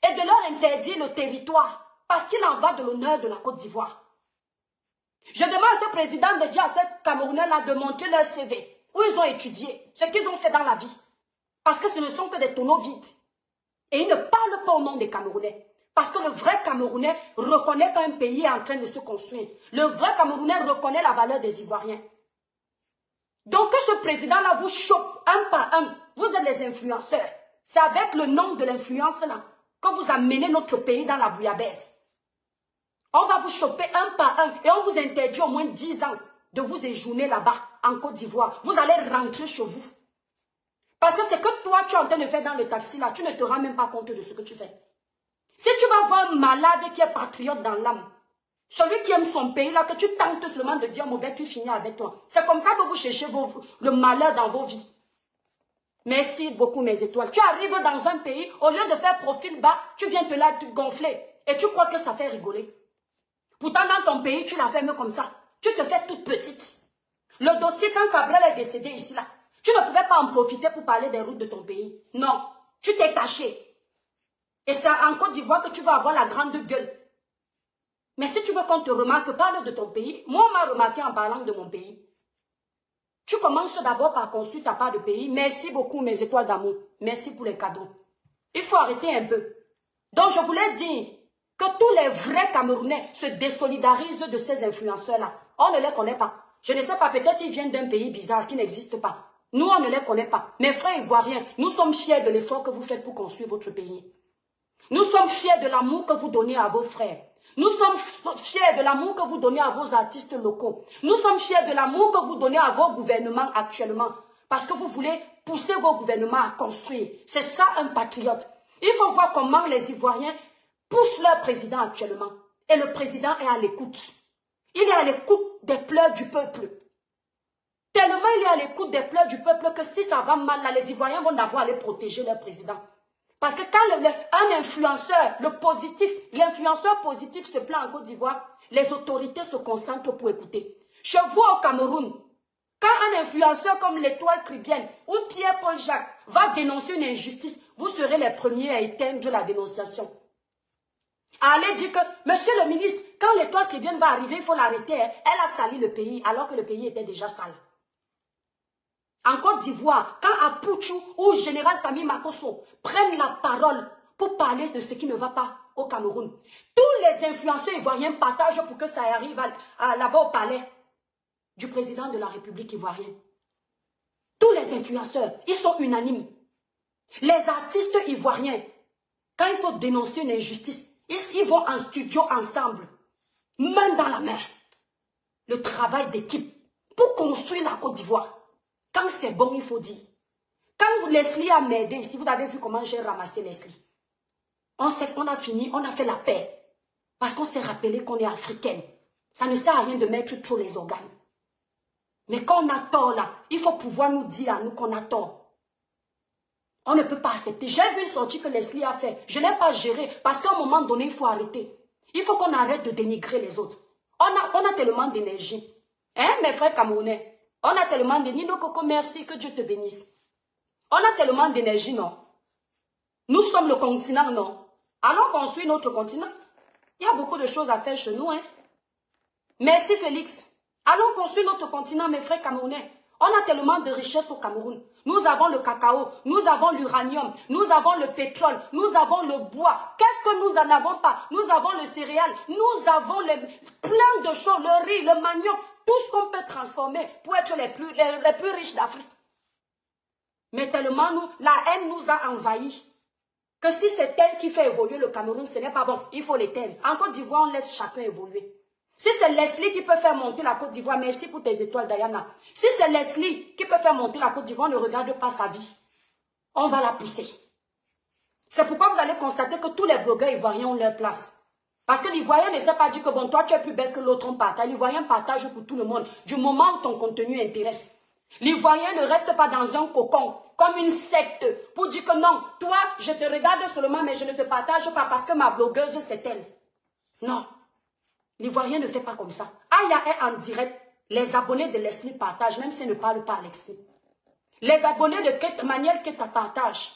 et de leur interdire le territoire parce qu'il en va de l'honneur de la Côte d'Ivoire. Je demande à ce président de dire à ces Camerounais-là de montrer leur CV, où ils ont étudié, ce qu'ils ont fait dans la vie. Parce que ce ne sont que des tonneaux vides. Et ils ne parlent pas au nom des Camerounais. Parce que le vrai Camerounais reconnaît qu'un pays est en train de se construire. Le vrai Camerounais reconnaît la valeur des Ivoiriens. Donc que ce président-là vous chope un par un, vous êtes les influenceurs. C'est avec le nom de l'influence-là que vous amenez notre pays dans la bouillabaisse. On va vous choper un par un et on vous interdit au moins 10 ans de vous éjourner là-bas, en Côte d'Ivoire. Vous allez rentrer chez vous. Parce que c'est que toi, tu es en train de faire dans le taxi là, tu ne te rends même pas compte de ce que tu fais. Si tu vas voir un malade qui est patriote dans l'âme, celui qui aime son pays là, que tu tentes seulement de dire mauvais, tu finis avec toi. C'est comme ça que vous cherchez le malheur dans vos vies. Merci beaucoup mes étoiles. Tu arrives dans un pays, au lieu de faire profil bas, tu viens te la gonfler. Et tu crois que ça fait rigoler. Pourtant, dans ton pays, tu la fermes comme ça. Tu te fais toute petite. Le dossier, quand Cabral est décédé ici, là, tu ne pouvais pas en profiter pour parler des routes de ton pays. Non, tu t'es caché. Et c'est en Côte d'Ivoire que tu vas avoir la grande gueule. Mais si tu veux qu'on te remarque, parle de ton pays. Moi, on m'a remarqué en parlant de mon pays. Tu commences d'abord par construire ta part de pays. Merci beaucoup, mes étoiles d'amour. Merci pour les cadeaux. Il faut arrêter un peu. Donc, je voulais dire que tous les vrais Camerounais se désolidarisent de ces influenceurs-là. On ne les connaît pas. Je ne sais pas, peut-être qu'ils viennent d'un pays bizarre qui n'existe pas. Nous, on ne les connaît pas. Mes frères ivoiriens, nous sommes fiers de l'effort que vous faites pour construire votre pays. Nous sommes fiers de l'amour que vous donnez à vos frères. Nous sommes fiers de l'amour que vous donnez à vos artistes locaux. Nous sommes fiers de l'amour que vous donnez à vos gouvernements actuellement. Parce que vous voulez pousser vos gouvernements à construire. C'est ça un patriote. Il faut voir comment les Ivoiriens poussent leur président actuellement. Et le président est à l'écoute. Il est à l'écoute des pleurs du peuple. Tellement il est à l'écoute des pleurs du peuple que si ça va mal, là, les Ivoiriens vont d'abord aller protéger leur président. Parce que quand un influenceur, l'influenceur positif se plaint en Côte d'Ivoire, les autorités se concentrent pour écouter. Je vois au Cameroun, quand un influenceur comme l'Étoile Chrétienne ou Pierre-Paul Jacques va dénoncer une injustice, vous serez les premiers à éteindre la dénonciation. À aller dire que, monsieur le ministre, quand l'Étoile Chrétienne va arriver, il faut l'arrêter. Elle a sali le pays alors que le pays était déjà sale. En Côte d'Ivoire, quand Apouchou ou Général Camille Makosso prennent la parole pour parler de ce qui ne va pas au Cameroun, tous les influenceurs ivoiriens partagent pour que ça arrive là-bas au palais du président de la République ivoirienne. Tous les influenceurs, ils sont unanimes. Les artistes ivoiriens, quand il faut dénoncer une injustice, ils vont en studio ensemble, main dans la main. Le travail d'équipe pour construire la Côte d'Ivoire. Quand c'est bon, il faut dire. Quand Leslie a m'aidé ici, vous avez vu comment j'ai ramassé Leslie. On a fini, on a fait la paix. Parce qu'on s'est rappelé qu'on est africaine. Ça ne sert à rien de mettre trop les organes. Mais quand on a tort là, il faut pouvoir nous dire à nous qu'on a tort. On ne peut pas accepter. J'ai vu une sortie que Leslie a fait. Je n'ai pas géré parce qu'à un moment donné, il faut arrêter. Il faut qu'on arrête de dénigrer les autres. On a tellement d'énergie. Hein, mes frères camerounais? On a tellement d'énergie. Nino Coco, merci, que Dieu te bénisse. On a tellement d'énergie, non? Nous sommes le continent, non? Allons construire notre continent. Il y a beaucoup de choses à faire chez nous, hein? Merci, Félix. Allons construire notre continent, mes frères camerounais. On a tellement de richesses au Cameroun. Nous avons le cacao, nous avons l'uranium, nous avons le pétrole, nous avons le bois. Qu'est-ce que nous n'en avons pas? Nous avons le céréal, nous avons plein de choses, le riz, le manioc, tout ce qu'on peut transformer pour être les plus riches d'Afrique. Mais tellement la haine nous a envahis que si c'est elle qui fait évoluer le Cameroun, ce n'est pas bon. Il faut l'éteindre. En Côte d'Ivoire, on laisse chacun évoluer. Si c'est Leslie qui peut faire monter la Côte d'Ivoire, merci pour tes étoiles, Diana. Si c'est Leslie qui peut faire monter la Côte d'Ivoire, ne regarde pas sa vie. On va la pousser. C'est pourquoi vous allez constater que tous les blogueurs ivoiriens ont leur place. Parce que l'Ivoirien ne sait pas dire que bon, toi tu es plus belle que l'autre, on partage. L'Ivoirien partage pour tout le monde, du moment où ton contenu intéresse. L'Ivoirien ne reste pas dans un cocon, comme une secte, pour dire que non, toi, je te regarde seulement, mais je ne te partage pas parce que ma blogueuse, c'est elle. Non. L'Ivoirien ne fait pas comme ça. Aya est en direct. Les abonnés de Leslie partagent, même s'ils ne parlent pas Alexis. Les abonnés de Kate Manuel Kate partagent.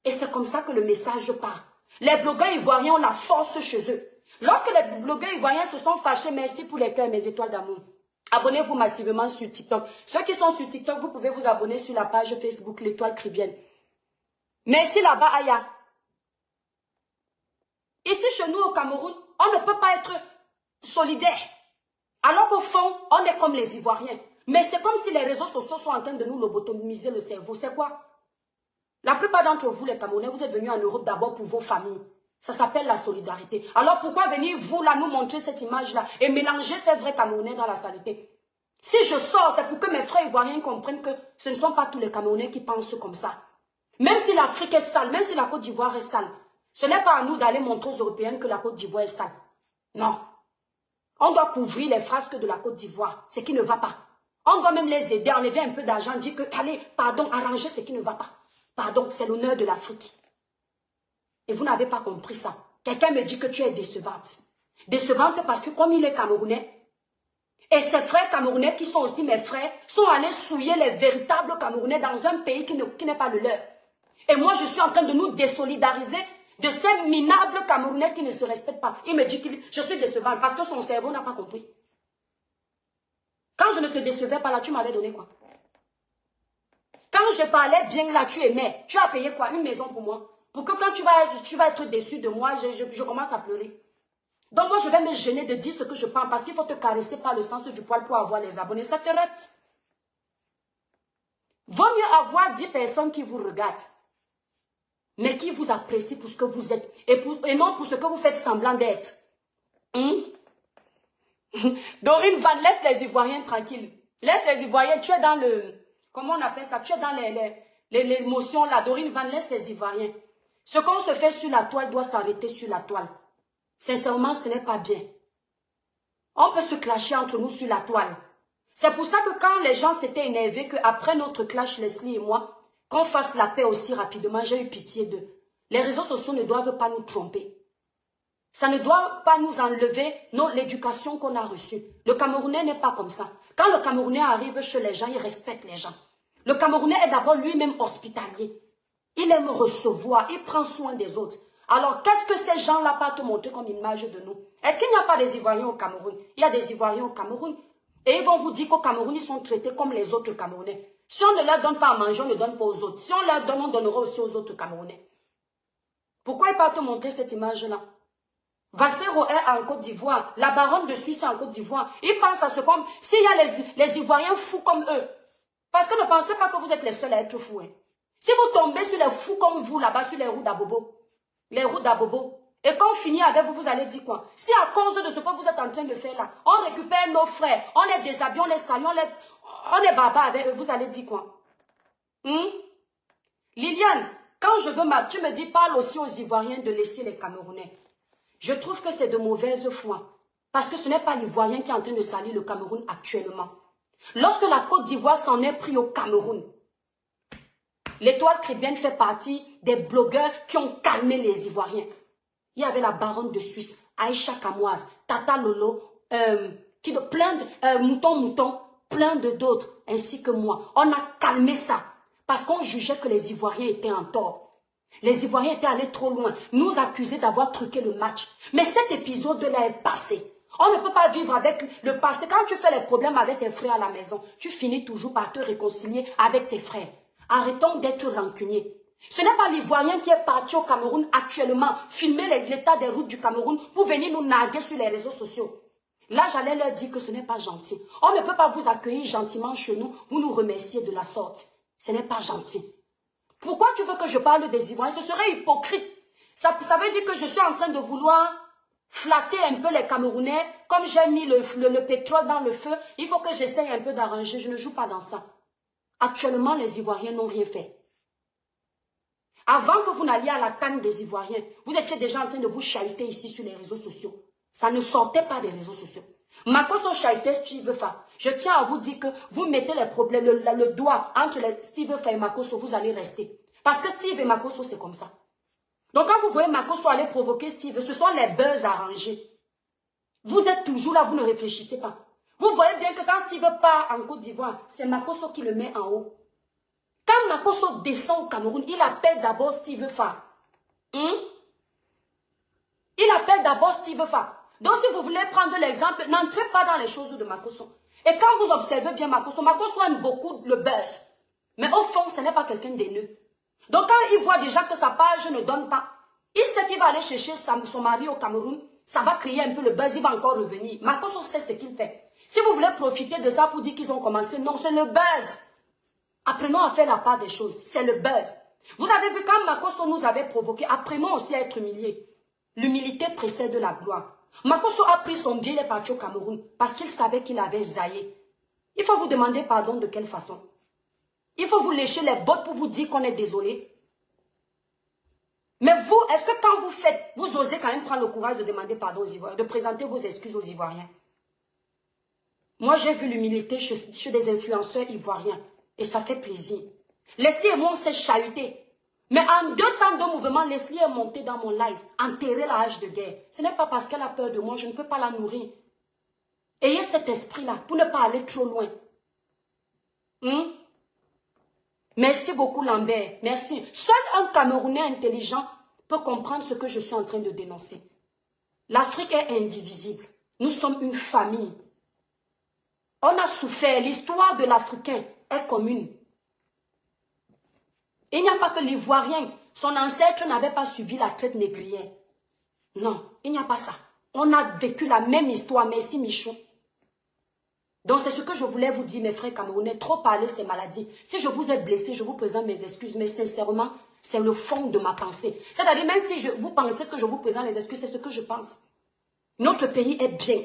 Et c'est comme ça que le message part. Les blogueurs ivoiriens ont la force chez eux. Lorsque les blogueurs ivoiriens se sont fâchés, merci pour les cœurs, mes étoiles d'amour. Abonnez-vous massivement sur TikTok. Ceux qui sont sur TikTok, vous pouvez vous abonner sur la page Facebook, l'étoile Cribienne. Merci là-bas, Aya. Ici, chez nous, au Cameroun, on ne peut pas être solidaire. Alors qu'au fond, on est comme les Ivoiriens. Mais c'est comme si les réseaux sociaux sont en train de nous lobotomiser le cerveau. C'est quoi? La plupart d'entre vous, les Camerounais, vous êtes venus en Europe d'abord pour vos familles. Ça s'appelle la solidarité. Alors pourquoi venir, vous, là, nous montrer cette image-là et mélanger ces vrais Camerounais dans la saleté? Si je sors, c'est pour que mes frères Ivoiriens comprennent que ce ne sont pas tous les Camerounais qui pensent comme ça. Même si l'Afrique est sale, même si la Côte d'Ivoire est sale, ce n'est pas à nous d'aller montrer aux Européens que la Côte d'Ivoire est sale. Non. On doit couvrir les frasques de la Côte d'Ivoire, ce qui ne va pas. On doit même les aider, enlever un peu d'argent, dire que, allez, pardon, arranger ce qui ne va pas. Pardon, c'est l'honneur de l'Afrique. Et vous n'avez pas compris ça. Quelqu'un me dit que tu es décevante. Décevante parce que comme il est Camerounais, et ses frères Camerounais qui sont aussi mes frères, sont allés souiller les véritables Camerounais dans un pays qui n'est pas le leur. Et moi, je suis en train de nous désolidariser de ces minables Camerounais qui ne se respectent pas. Il me dit que je suis décevante parce que son cerveau n'a pas compris. Quand je ne te décevais pas là, tu m'avais donné quoi? Quand je parlais bien là, tu aimais. Tu as payé quoi? Une maison pour moi. Pour que quand tu vas être déçu de moi, je commence à pleurer. Donc moi, je vais me gêner de dire ce que je pense parce qu'il faut te caresser par le sens du poil pour avoir les abonnés. Ça te rate. Vaut mieux avoir 10 personnes qui vous regardent, mais qui vous apprécient pour ce que vous êtes et non pour ce que vous faites semblant d'être. Dorine Van, laisse les Ivoiriens tranquilles. Laisse les Ivoiriens, tu es dans le... Comment on appelle ça? Tu es dans l'émotion là. Dorine Van, laisse les Ivoiriens. Ce qu'on se fait sur la toile doit s'arrêter sur la toile. Sincèrement, ce n'est pas bien. On peut se clasher entre nous sur la toile. C'est pour ça que quand les gens s'étaient énervés, qu'après notre clash, Leslie et moi, qu'on fasse la paix aussi rapidement, j'ai eu pitié d'eux. Les réseaux sociaux ne doivent pas nous tromper. Ça ne doit pas nous enlever l'éducation qu'on a reçue. Le Camerounais n'est pas comme ça. Quand le Camerounais arrive chez les gens, il respecte les gens. Le Camerounais est d'abord lui-même hospitalier. Il aime recevoir, il prend soin des autres. Alors, qu'est-ce que ces gens-là peuvent te montrer comme image de nous? Est-ce qu'il n'y a pas des Ivoiriens au Cameroun? Il y a des Ivoiriens au Cameroun. Et ils vont vous dire qu'au Cameroun, ils sont traités comme les autres Camerounais. Si on ne leur donne pas à manger, on ne donne pas aux autres. Si on leur donne, on donnera aussi aux autres Camerounais. Pourquoi ils peuvent te montrer cette image-là? Valsero est en Côte d'Ivoire. La baronne de Suisse est en Côte d'Ivoire. Ils pensent à ce comme... S'il y a les Ivoiriens fous comme eux. Parce que ne pensez pas que vous êtes les seuls à être fous. Hein. Si vous tombez sur les fous comme vous, là-bas, sur les roues d'Abobo. Les roues d'Abobo. Et quand on finit avec vous, vous allez dire quoi? Si à cause de ce que vous êtes en train de faire là, on récupère nos frères, on les déshabille, on les salue, on est barbare avec eux, vous allez dire quoi? Liliane, quand je veux tu me dis, parle aussi aux Ivoiriens de laisser les Camerounais. Je trouve que c'est de mauvaise foi. Parce que ce n'est pas l'Ivoirien qui est en train de salir le Cameroun actuellement. Lorsque la Côte d'Ivoire s'en est pris au Cameroun, l'Étoile chrétienne fait partie des blogueurs qui ont calmé les Ivoiriens. Il y avait la baronne de Suisse, Aïcha Kamoise, Tata Lolo, plein de Mouton, plein d'autres, ainsi que moi. On a calmé ça parce qu'on jugeait que les Ivoiriens étaient en tort. Les Ivoiriens étaient allés trop loin, nous accuser d'avoir truqué le match. Mais cet épisode-là est passé. On ne peut pas vivre avec le passé. Quand tu fais les problèmes avec tes frères à la maison, tu finis toujours par te réconcilier avec tes frères. Arrêtons d'être rancuniers. Ce n'est pas l'Ivoirien qui est parti au Cameroun actuellement, filmer l'état des routes du Cameroun pour venir nous narguer sur les réseaux sociaux. Là, j'allais leur dire que ce n'est pas gentil. On ne peut pas vous accueillir gentiment chez nous, vous nous remercier de la sorte. Ce n'est pas gentil. Pourquoi tu veux que je parle des Ivoiriens? Ce serait hypocrite. Ça veut dire que je suis en train de vouloir flatter un peu les Camerounais. Comme j'ai mis le pétrole dans le feu, il faut que j'essaye un peu d'arranger. Je ne joue pas dans ça. Actuellement, les Ivoiriens n'ont rien fait. Avant que vous n'alliez à la canne des Ivoiriens, vous étiez déjà en train de vous chahuter ici sur les réseaux sociaux. Ça ne sortait pas des réseaux sociaux. Makosso chahutait Steve Fa. Je tiens à vous dire que vous mettez les problèmes, le doigt entre Steve Fa et Makosso, vous allez rester. Parce que Steve et Makosso, c'est comme ça. Donc quand vous voyez Makosso aller provoquer Steve, ce sont les buzz arrangés. Vous êtes toujours là, vous ne réfléchissez pas. Vous voyez bien que quand Steve part en Côte d'Ivoire, c'est Makosso qui le met en haut. Quand Makosso descend au Cameroun, il appelle d'abord Steve Fa. Il appelle d'abord Steve Fa. Donc si vous voulez prendre l'exemple, n'entrez pas dans les choses de Makosso. Et quand vous observez bien Makosso aime beaucoup le buzz. Mais au fond, ce n'est pas quelqu'un d'haineux. Donc quand il voit déjà que sa page ne donne pas, il sait qu'il va aller chercher son mari au Cameroun, ça va créer un peu le buzz, il va encore revenir. Makosso sait ce qu'il fait. Si vous voulez profiter de ça pour dire qu'ils ont commencé, non, c'est le buzz. Apprenons à faire la part des choses, c'est le buzz. Vous avez vu quand Makosso nous avait provoqué, apprenons aussi à être humiliés. L'humilité précède la gloire. Makosso a pris son billet et est parti au Cameroun parce qu'il savait qu'il avait zaillé. Il faut vous demander pardon de quelle façon? Il faut vous lécher les bottes pour vous dire qu'on est désolé. Mais vous, est-ce que quand vous faites, vous osez quand même prendre le courage de demander pardon aux Ivoiriens, de présenter vos excuses aux Ivoiriens? Moi, j'ai vu l'humilité chez des influenceurs ivoiriens et ça fait plaisir. Leslie et moi, on s'est chahutés. Mais en 2 temps de mouvement, Leslie est montée dans mon live, enterrer la hache de guerre. Ce n'est pas parce qu'elle a peur de moi, je ne peux pas la nourrir. Ayez cet esprit-là pour ne pas aller trop loin. Merci beaucoup Lambert, merci. Seul un Camerounais intelligent peut comprendre ce que je suis en train de dénoncer. L'Afrique est indivisible. Nous sommes une famille. On a souffert, l'histoire de l'Africain est commune. Il n'y a pas que l'Ivoirien, son ancêtre n'avait pas subi la traite négrière. Non, il n'y a pas ça. On a vécu la même histoire, merci Michou. Donc c'est ce que je voulais vous dire, mes frères camerounais, trop parler ces maladies. Si je vous ai blessé, je vous présente mes excuses, mais sincèrement, c'est le fond de ma pensée. C'est-à-dire, même si vous pensez que je vous présente les excuses, c'est ce que je pense. Notre pays est bien.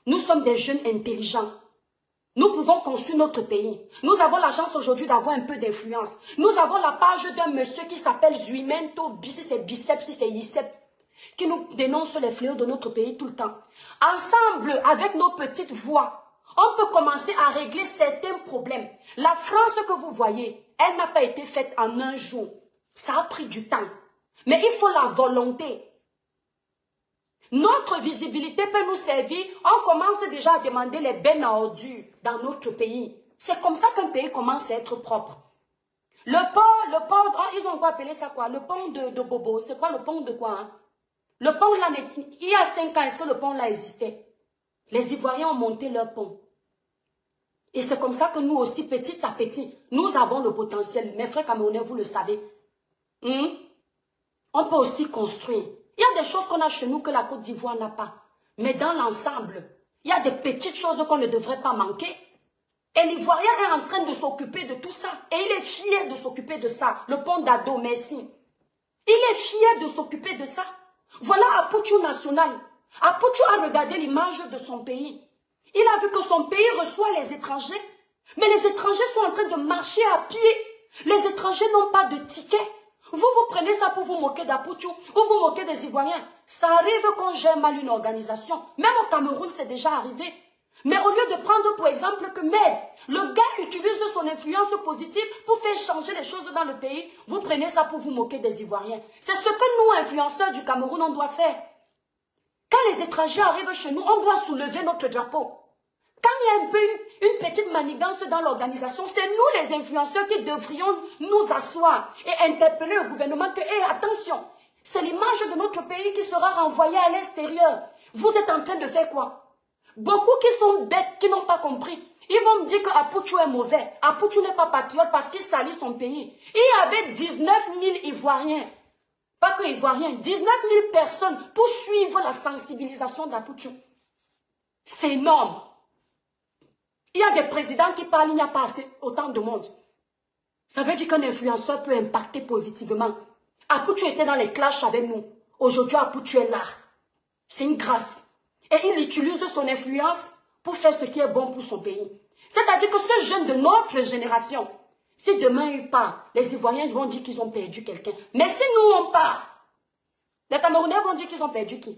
Nous sommes des jeunes intelligents. Nous pouvons construire notre pays. Nous avons la chance aujourd'hui d'avoir un peu d'influence. Nous avons la page d'un monsieur qui s'appelle Zuimento, si c'est biceps, si c'est ICEP, qui nous dénonce les fléaux de notre pays tout le temps. Ensemble, avec nos petites voix, on peut commencer à régler certains problèmes. La France que vous voyez, elle n'a pas été faite en un jour. Ça a pris du temps. Mais il faut la volonté. Notre visibilité peut nous servir. On commence déjà à demander les bennes à ordures dans notre pays. C'est comme ça qu'un pays commence à être propre. Le pont, ils ont quoi appelé ça quoi? Le pont de Bobo, c'est quoi le pont de quoi hein? Le pont là, il y a 5 ans, est-ce que le pont là existait? Les Ivoiriens ont monté leur pont. Et c'est comme ça que nous aussi, petit à petit, nous avons le potentiel. Mes frères camerounais, vous le savez. On peut aussi construire. Il y a des choses qu'on a chez nous que la Côte d'Ivoire n'a pas. Mais dans l'ensemble, il y a des petites choses qu'on ne devrait pas manquer. Et l'Ivoirien est en train de s'occuper de tout ça. Et il est fier de s'occuper de ça. Le pont d'Ado, merci. Il est fier de s'occuper de ça. Voilà Apuchu National. Apuchu a regardé l'image de son pays. Il a vu que son pays reçoit les étrangers. Mais les étrangers sont en train de marcher à pied. Les étrangers n'ont pas de ticket. Vous prenez ça pour vous moquer d'Apoutou ou vous moquer des Ivoiriens. Ça arrive quand gère mal une organisation. Même au Cameroun, c'est déjà arrivé. Mais au lieu de prendre pour exemple que le gars utilise son influence positive pour faire changer les choses dans le pays, vous prenez ça pour vous moquer des Ivoiriens. C'est ce que nous, influenceurs du Cameroun, on doit faire. Quand les étrangers arrivent chez nous, on doit soulever notre drapeau. Quand il y a un peu une petite manigance dans l'organisation, c'est nous les influenceurs qui devrions nous asseoir et interpeller le gouvernement que, attention, c'est l'image de notre pays qui sera renvoyée à l'extérieur. Vous êtes en train de faire quoi? Beaucoup qui sont bêtes, qui n'ont pas compris. Ils vont me dire que Apoutou est mauvais. Apoutou n'est pas patriote parce qu'il salit son pays. Il y avait 19 000 Ivoiriens. Pas que Ivoiriens, 19 000 personnes pour suivre la sensibilisation d'Apoutou. C'est énorme. Il y a des présidents qui parlent, il n'y a pas autant de monde. Ça veut dire qu'un influenceur peut impacter positivement. Apoutou était dans les clashs avec nous. Aujourd'hui, Apoutou est là. C'est une grâce. Et il utilise son influence pour faire ce qui est bon pour son pays. C'est-à-dire que ce jeune de notre génération, si demain il part, les Ivoiriens vont dire qu'ils ont perdu quelqu'un. Mais si nous on part, les Camerounais vont dire qu'ils ont perdu qui?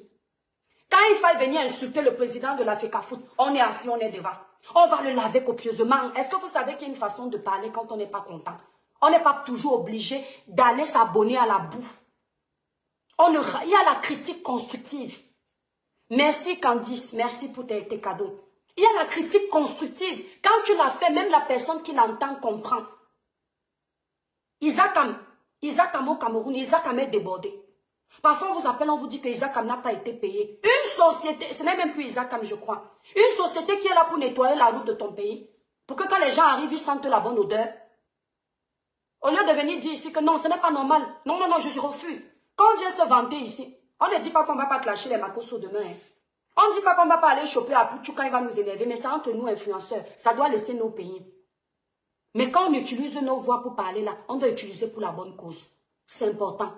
Quand il faille venir insulter le président de la FECAFOOT, on est assis, on est devant. On va le laver copieusement. Est-ce que vous savez qu'il y a une façon de parler quand on n'est pas content? On n'est pas toujours obligé d'aller s'abonner à la boue. Il y a la critique constructive. Merci Candice, merci pour tes cadeaux. Il y a la critique constructive. Quand tu l'as fait, même la personne qui l'entend comprend. Isakam au Cameroun, Isakam est débordé. Parfois, on vous appelle, on vous dit que Isakam n'a pas été payé. Une société, ce n'est même plus Isakam, je crois. Une société qui est là pour nettoyer la route de ton pays. Pour que quand les gens arrivent, ils sentent la bonne odeur. Au lieu de venir dire ici que non, ce n'est pas normal. Non, non, non, je refuse. Quand on vient se vanter ici, on ne dit pas qu'on ne va pas clasher les Makosso demain. Hein. On ne dit pas qu'on ne va pas aller choper à Pouchou quand il va nous énerver. Mais c'est entre nous, influenceurs. Ça doit laisser nos pays. Mais quand on utilise nos voix pour parler là, on doit utiliser pour la bonne cause. C'est important.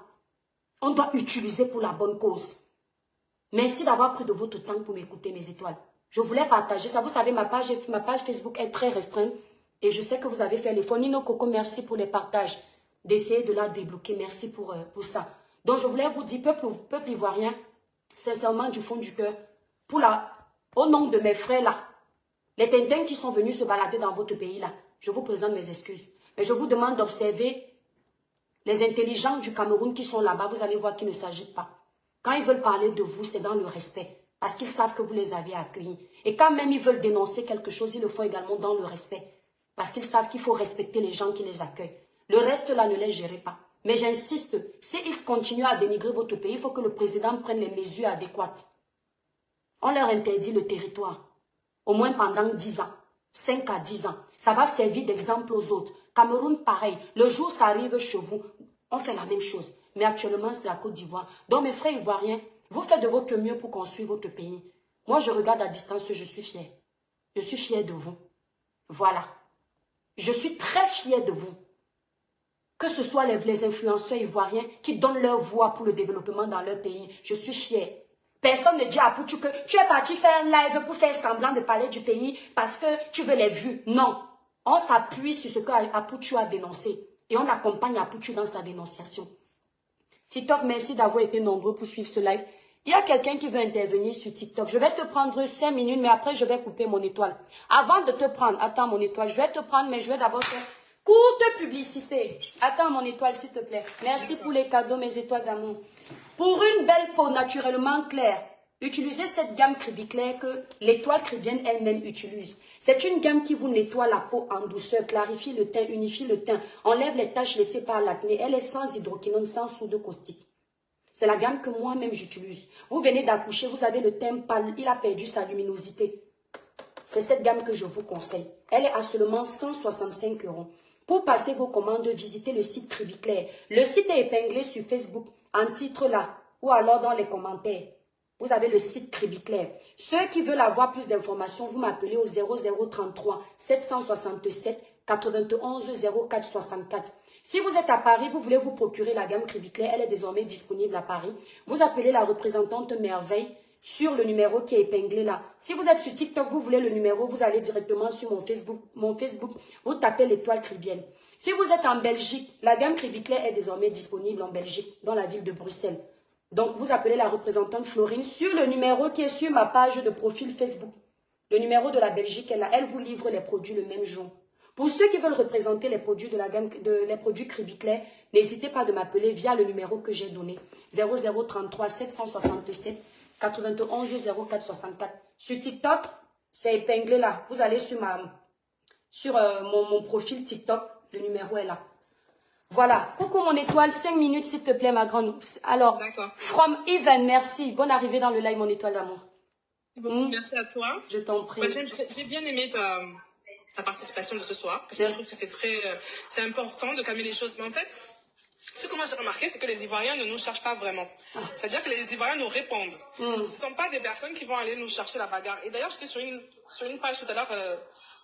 On doit utiliser pour la bonne cause. Merci d'avoir pris de votre temps pour m'écouter, mes étoiles. Je voulais partager ça. Vous savez, ma page Facebook est très restreinte. Et je sais que vous avez fait l'effort. Nino Coco, merci pour les partages. D'essayer de la débloquer. Merci pour ça. Donc, je voulais vous dire, peuple ivoirien, sincèrement, du fond du cœur, au nom de mes frères là, les Tintins qui sont venus se balader dans votre pays là, je vous présente mes excuses. Mais je vous demande d'observer les intelligents du Cameroun qui sont là-bas. Vous allez voir qu'il ne s'agit pas. Quand ils veulent parler de vous, c'est dans le respect. Parce qu'ils savent que vous les avez accueillis. Et quand même ils veulent dénoncer quelque chose, ils le font également dans le respect. Parce qu'ils savent qu'il faut respecter les gens qui les accueillent. Le reste là, ne les gérez pas. Mais j'insiste, s'ils continuent à dénigrer votre pays, il faut que le président prenne les mesures adéquates. On leur interdit le territoire. Au moins pendant 10 ans. 5 à 10 ans. Ça va servir d'exemple aux autres. Cameroun, pareil. Le jour, ça arrive chez vous. On fait la même chose. Mais actuellement, c'est la Côte d'Ivoire. Donc, mes frères ivoiriens, vous faites de votre mieux pour construire votre pays. Moi, je regarde à distance, je suis fière. Je suis fière de vous. Voilà. Je suis très fière de vous. Que ce soit les influenceurs ivoiriens qui donnent leur voix pour le développement dans leur pays. Je suis fière. Personne ne dit à Pouchou que tu es parti faire un live pour faire semblant de parler du pays parce que tu veux les vues. Non. On s'appuie sur ce que Apouchou a dénoncé et on accompagne Apouchou dans sa dénonciation. TikTok, merci d'avoir été nombreux pour suivre ce live. Il y a quelqu'un qui veut intervenir sur TikTok. Je vais te prendre 5 minutes, mais après je vais couper mon étoile. Avant de te prendre, attends mon étoile, je vais te prendre, mais je vais d'abord faire courte publicité. Attends mon étoile, s'il te plaît. Merci pour les cadeaux, mes étoiles d'amour. Pour une belle peau naturellement claire, utilisez cette gamme Cribiclair que l'étoile cribienne elle-même utilise. C'est une gamme qui vous nettoie la peau en douceur, clarifie le teint, unifie le teint, enlève les taches laissées par l'acné. Elle est sans hydroquinone, sans soude caustique. C'est la gamme que moi-même j'utilise. Vous venez d'accoucher, vous avez le teint pâle, il a perdu sa luminosité. C'est cette gamme que je vous conseille. Elle est à seulement 165 €. Pour passer vos commandes, visitez le site Cribiclair. Le site est épinglé sur Facebook, en titre là, ou alors dans les commentaires. Vous avez le site Cribiclair. Ceux qui veulent avoir plus d'informations, vous m'appelez au 0033 767 91 04 64. Si vous êtes à Paris, vous voulez vous procurer la gamme Cribiclair, elle est désormais disponible à Paris. Vous appelez la représentante Merveille sur le numéro qui est épinglé là. Si vous êtes sur TikTok, vous voulez le numéro, vous allez directement sur mon Facebook, vous tapez l'étoile cribienne. Si vous êtes en Belgique, la gamme Cribiclé est désormais disponible en Belgique, dans la ville de Bruxelles. Donc, vous appelez la représentante Florine sur le numéro qui est sur ma page de profil Facebook. Le numéro de la Belgique est là. Elle vous livre les produits le même jour. Pour ceux qui veulent représenter les produits de la gamme, les produits Cribiclé, n'hésitez pas de m'appeler via le numéro que j'ai donné. 0033 767 91 04 64. Sur TikTok, c'est épinglé là. Vous allez sur mon profil TikTok. Le numéro est là. Voilà. Coucou mon étoile. 5 minutes s'il te plaît ma grande. Alors, from Even, merci. Bonne arrivée dans le live mon étoile d'amour. Merci à toi. Je t'en prie. J'ai bien aimé ta participation de ce soir. Parce que je trouve que c'est important de calmer les choses. Mais en fait, ce que moi j'ai remarqué, c'est que les Ivoiriens ne nous cherchent pas vraiment. C'est-à-dire que les Ivoiriens nous répondent. Ce ne sont pas des personnes qui vont aller nous chercher la bagarre. Et d'ailleurs, j'étais sur une page tout à l'heure,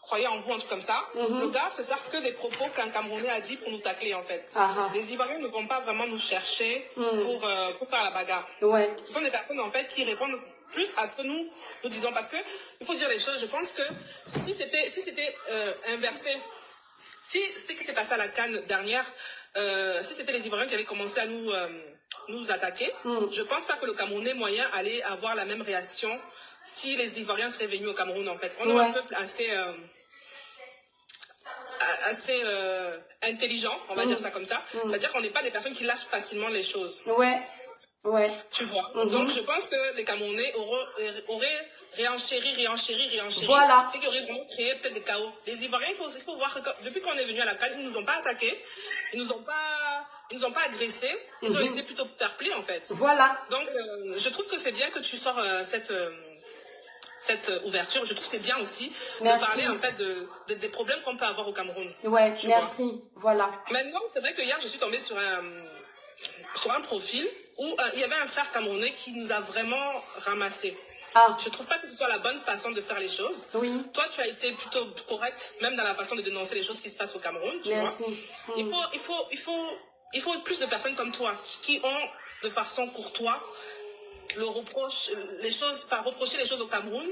croyez en vous, un truc comme ça. Le gars se sert que des propos qu'un Camerounais a dit pour nous tacler, en fait. Les Ivoiriens ne vont pas vraiment nous chercher pour faire la bagarre. Ouais. Ce sont des personnes, en fait, qui répondent plus à ce que nous disons. Parce que, il faut dire les choses, je pense que si c'était inversé, si ce qui s'est passé à la CAN dernière, si c'était les Ivoiriens qui avaient commencé à nous attaquer, je ne pense pas que le Camerounais moyen allait avoir la même réaction si les Ivoiriens seraient venus au Cameroun, en fait. On est un peuple assez intelligent, on va dire ça comme ça. C'est-à-dire qu'on n'est pas des personnes qui lâchent facilement les choses. Ouais. Tu vois. Donc, je pense que les Camerounais auraient réenchéri. Voilà. C'est qui aurait vraiment créé peut-être des chaos. Les Ivoiriens, il faut voir que depuis qu'on est venu à la CAN, ils ne nous ont pas attaqués, ils nous ont pas agressés, ils ont été plutôt fair-play, en fait. Voilà. Donc, je trouve que c'est bien que tu sors cette ouverture. Je trouve que c'est bien aussi de parler, en fait, des problèmes qu'on peut avoir au Cameroun. Ouais, merci. Voilà. Maintenant, c'est vrai que hier, je suis tombée sur un profil où il y avait un frère camerounais qui nous a vraiment ramassé. Je trouve pas que ce soit la bonne façon de faire les choses. Oui. Toi, tu as été plutôt correcte, même dans la façon de dénoncer les choses qui se passent au Cameroun. Tu vois. Il faut plus de personnes comme toi qui ont, de façon courtoise, reprocher les choses au Cameroun,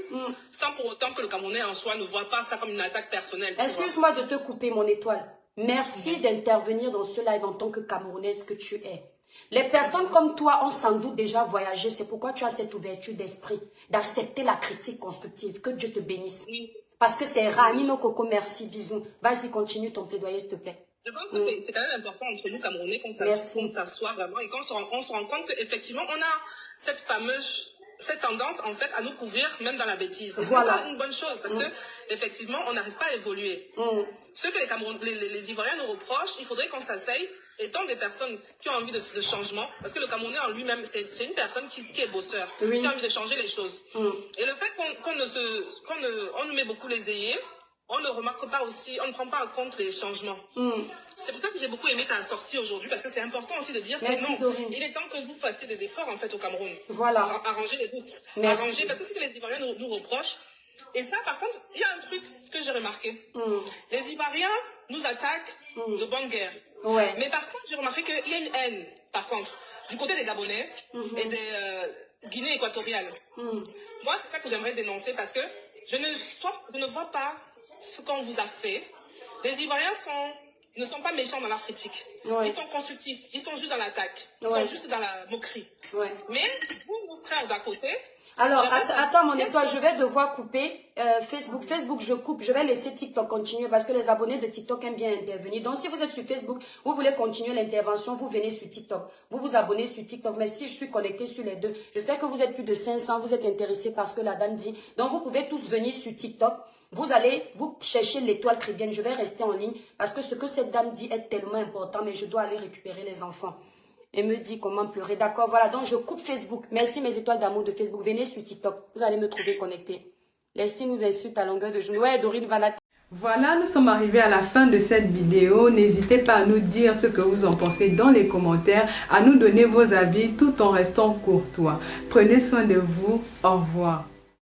sans pour autant que le Camerounais en soi ne voit pas ça comme une attaque personnelle. Excuse-moi de te couper, mon étoile. Merci d'intervenir dans ce live en tant que Camerounaise que tu es. Les personnes comme toi ont sans doute déjà voyagé. C'est pourquoi tu as cette ouverture d'esprit, d'accepter la critique constructive. Que Dieu te bénisse. Oui. Parce que c'est rare. Nino Coco, merci, bisous. Vas-y, continue ton plaidoyer, s'il te plaît. Je pense que c'est quand même important entre nous, Camerounais, qu'on s'assoie vraiment et qu'on se rend compte qu'effectivement, on a cette tendance, en fait, à nous couvrir même dans la bêtise. Et voilà. C'est pas une bonne chose parce que, effectivement, on n'arrive pas à évoluer. Ce que les Ivoiriens nous reprochent, il faudrait qu'on s'asseye, étant des personnes qui ont envie de changement, parce que le Camerounais en lui-même, c'est une personne qui est bosseur, qui a envie de changer les choses. Et le fait qu'on nous met beaucoup les œillets, on ne remarque pas aussi, on ne prend pas en compte les changements. C'est pour ça que j'ai beaucoup aimé ta sortie aujourd'hui, parce que c'est important aussi de dire que non, Dorine. Il est temps que vous fassiez des efforts en fait au Cameroun. Voilà. Arranger les routes. Arranger, parce que c'est ce que les Ivoiriens nous reprochent. Et ça, par contre, il y a un truc que j'ai remarqué. Les Ivoiriens nous attaquent de bonne guerre. Ouais. Mais par contre, j'ai remarqué qu'il y a une haine, par contre, du côté des Gabonais et des Guinées équatoriales. Moi, c'est ça que j'aimerais dénoncer, parce que je ne vois pas ce qu'on vous a fait. Les Ivoiriens ne sont pas méchants dans leur critique. Ils sont constructifs. Ils sont juste dans l'attaque. Ils sont juste dans la moquerie. Mais vous, nos frères d'à côté... Alors, attends mon étoile, je vais devoir couper Facebook, je coupe. Je vais laisser TikTok continuer parce que les abonnés de TikTok aiment bien intervenir. Donc, si vous êtes sur Facebook, vous voulez continuer l'intervention, vous venez sur TikTok. Vous vous abonnez sur TikTok. Mais si je suis connectée sur les deux, je sais que vous êtes plus de 500, vous êtes intéressés par ce que la dame dit. Donc, vous pouvez tous venir sur TikTok. Vous chercher l'étoile chrétienne. Je vais rester en ligne parce que ce que cette dame dit est tellement important, mais je dois aller récupérer les enfants. Et me dit comment pleurer. D'accord, voilà. Donc, je coupe Facebook. Merci mes étoiles d'amour de Facebook. Venez sur TikTok. Vous allez me trouver connecté. Laissez nous insultes à longueur de journée. Ouais, Dorine va la... Voilà, nous sommes arrivés à la fin de cette vidéo. N'hésitez pas à nous dire ce que vous en pensez dans les commentaires, à nous donner vos avis tout en restant courtois. Prenez soin de vous. Au revoir.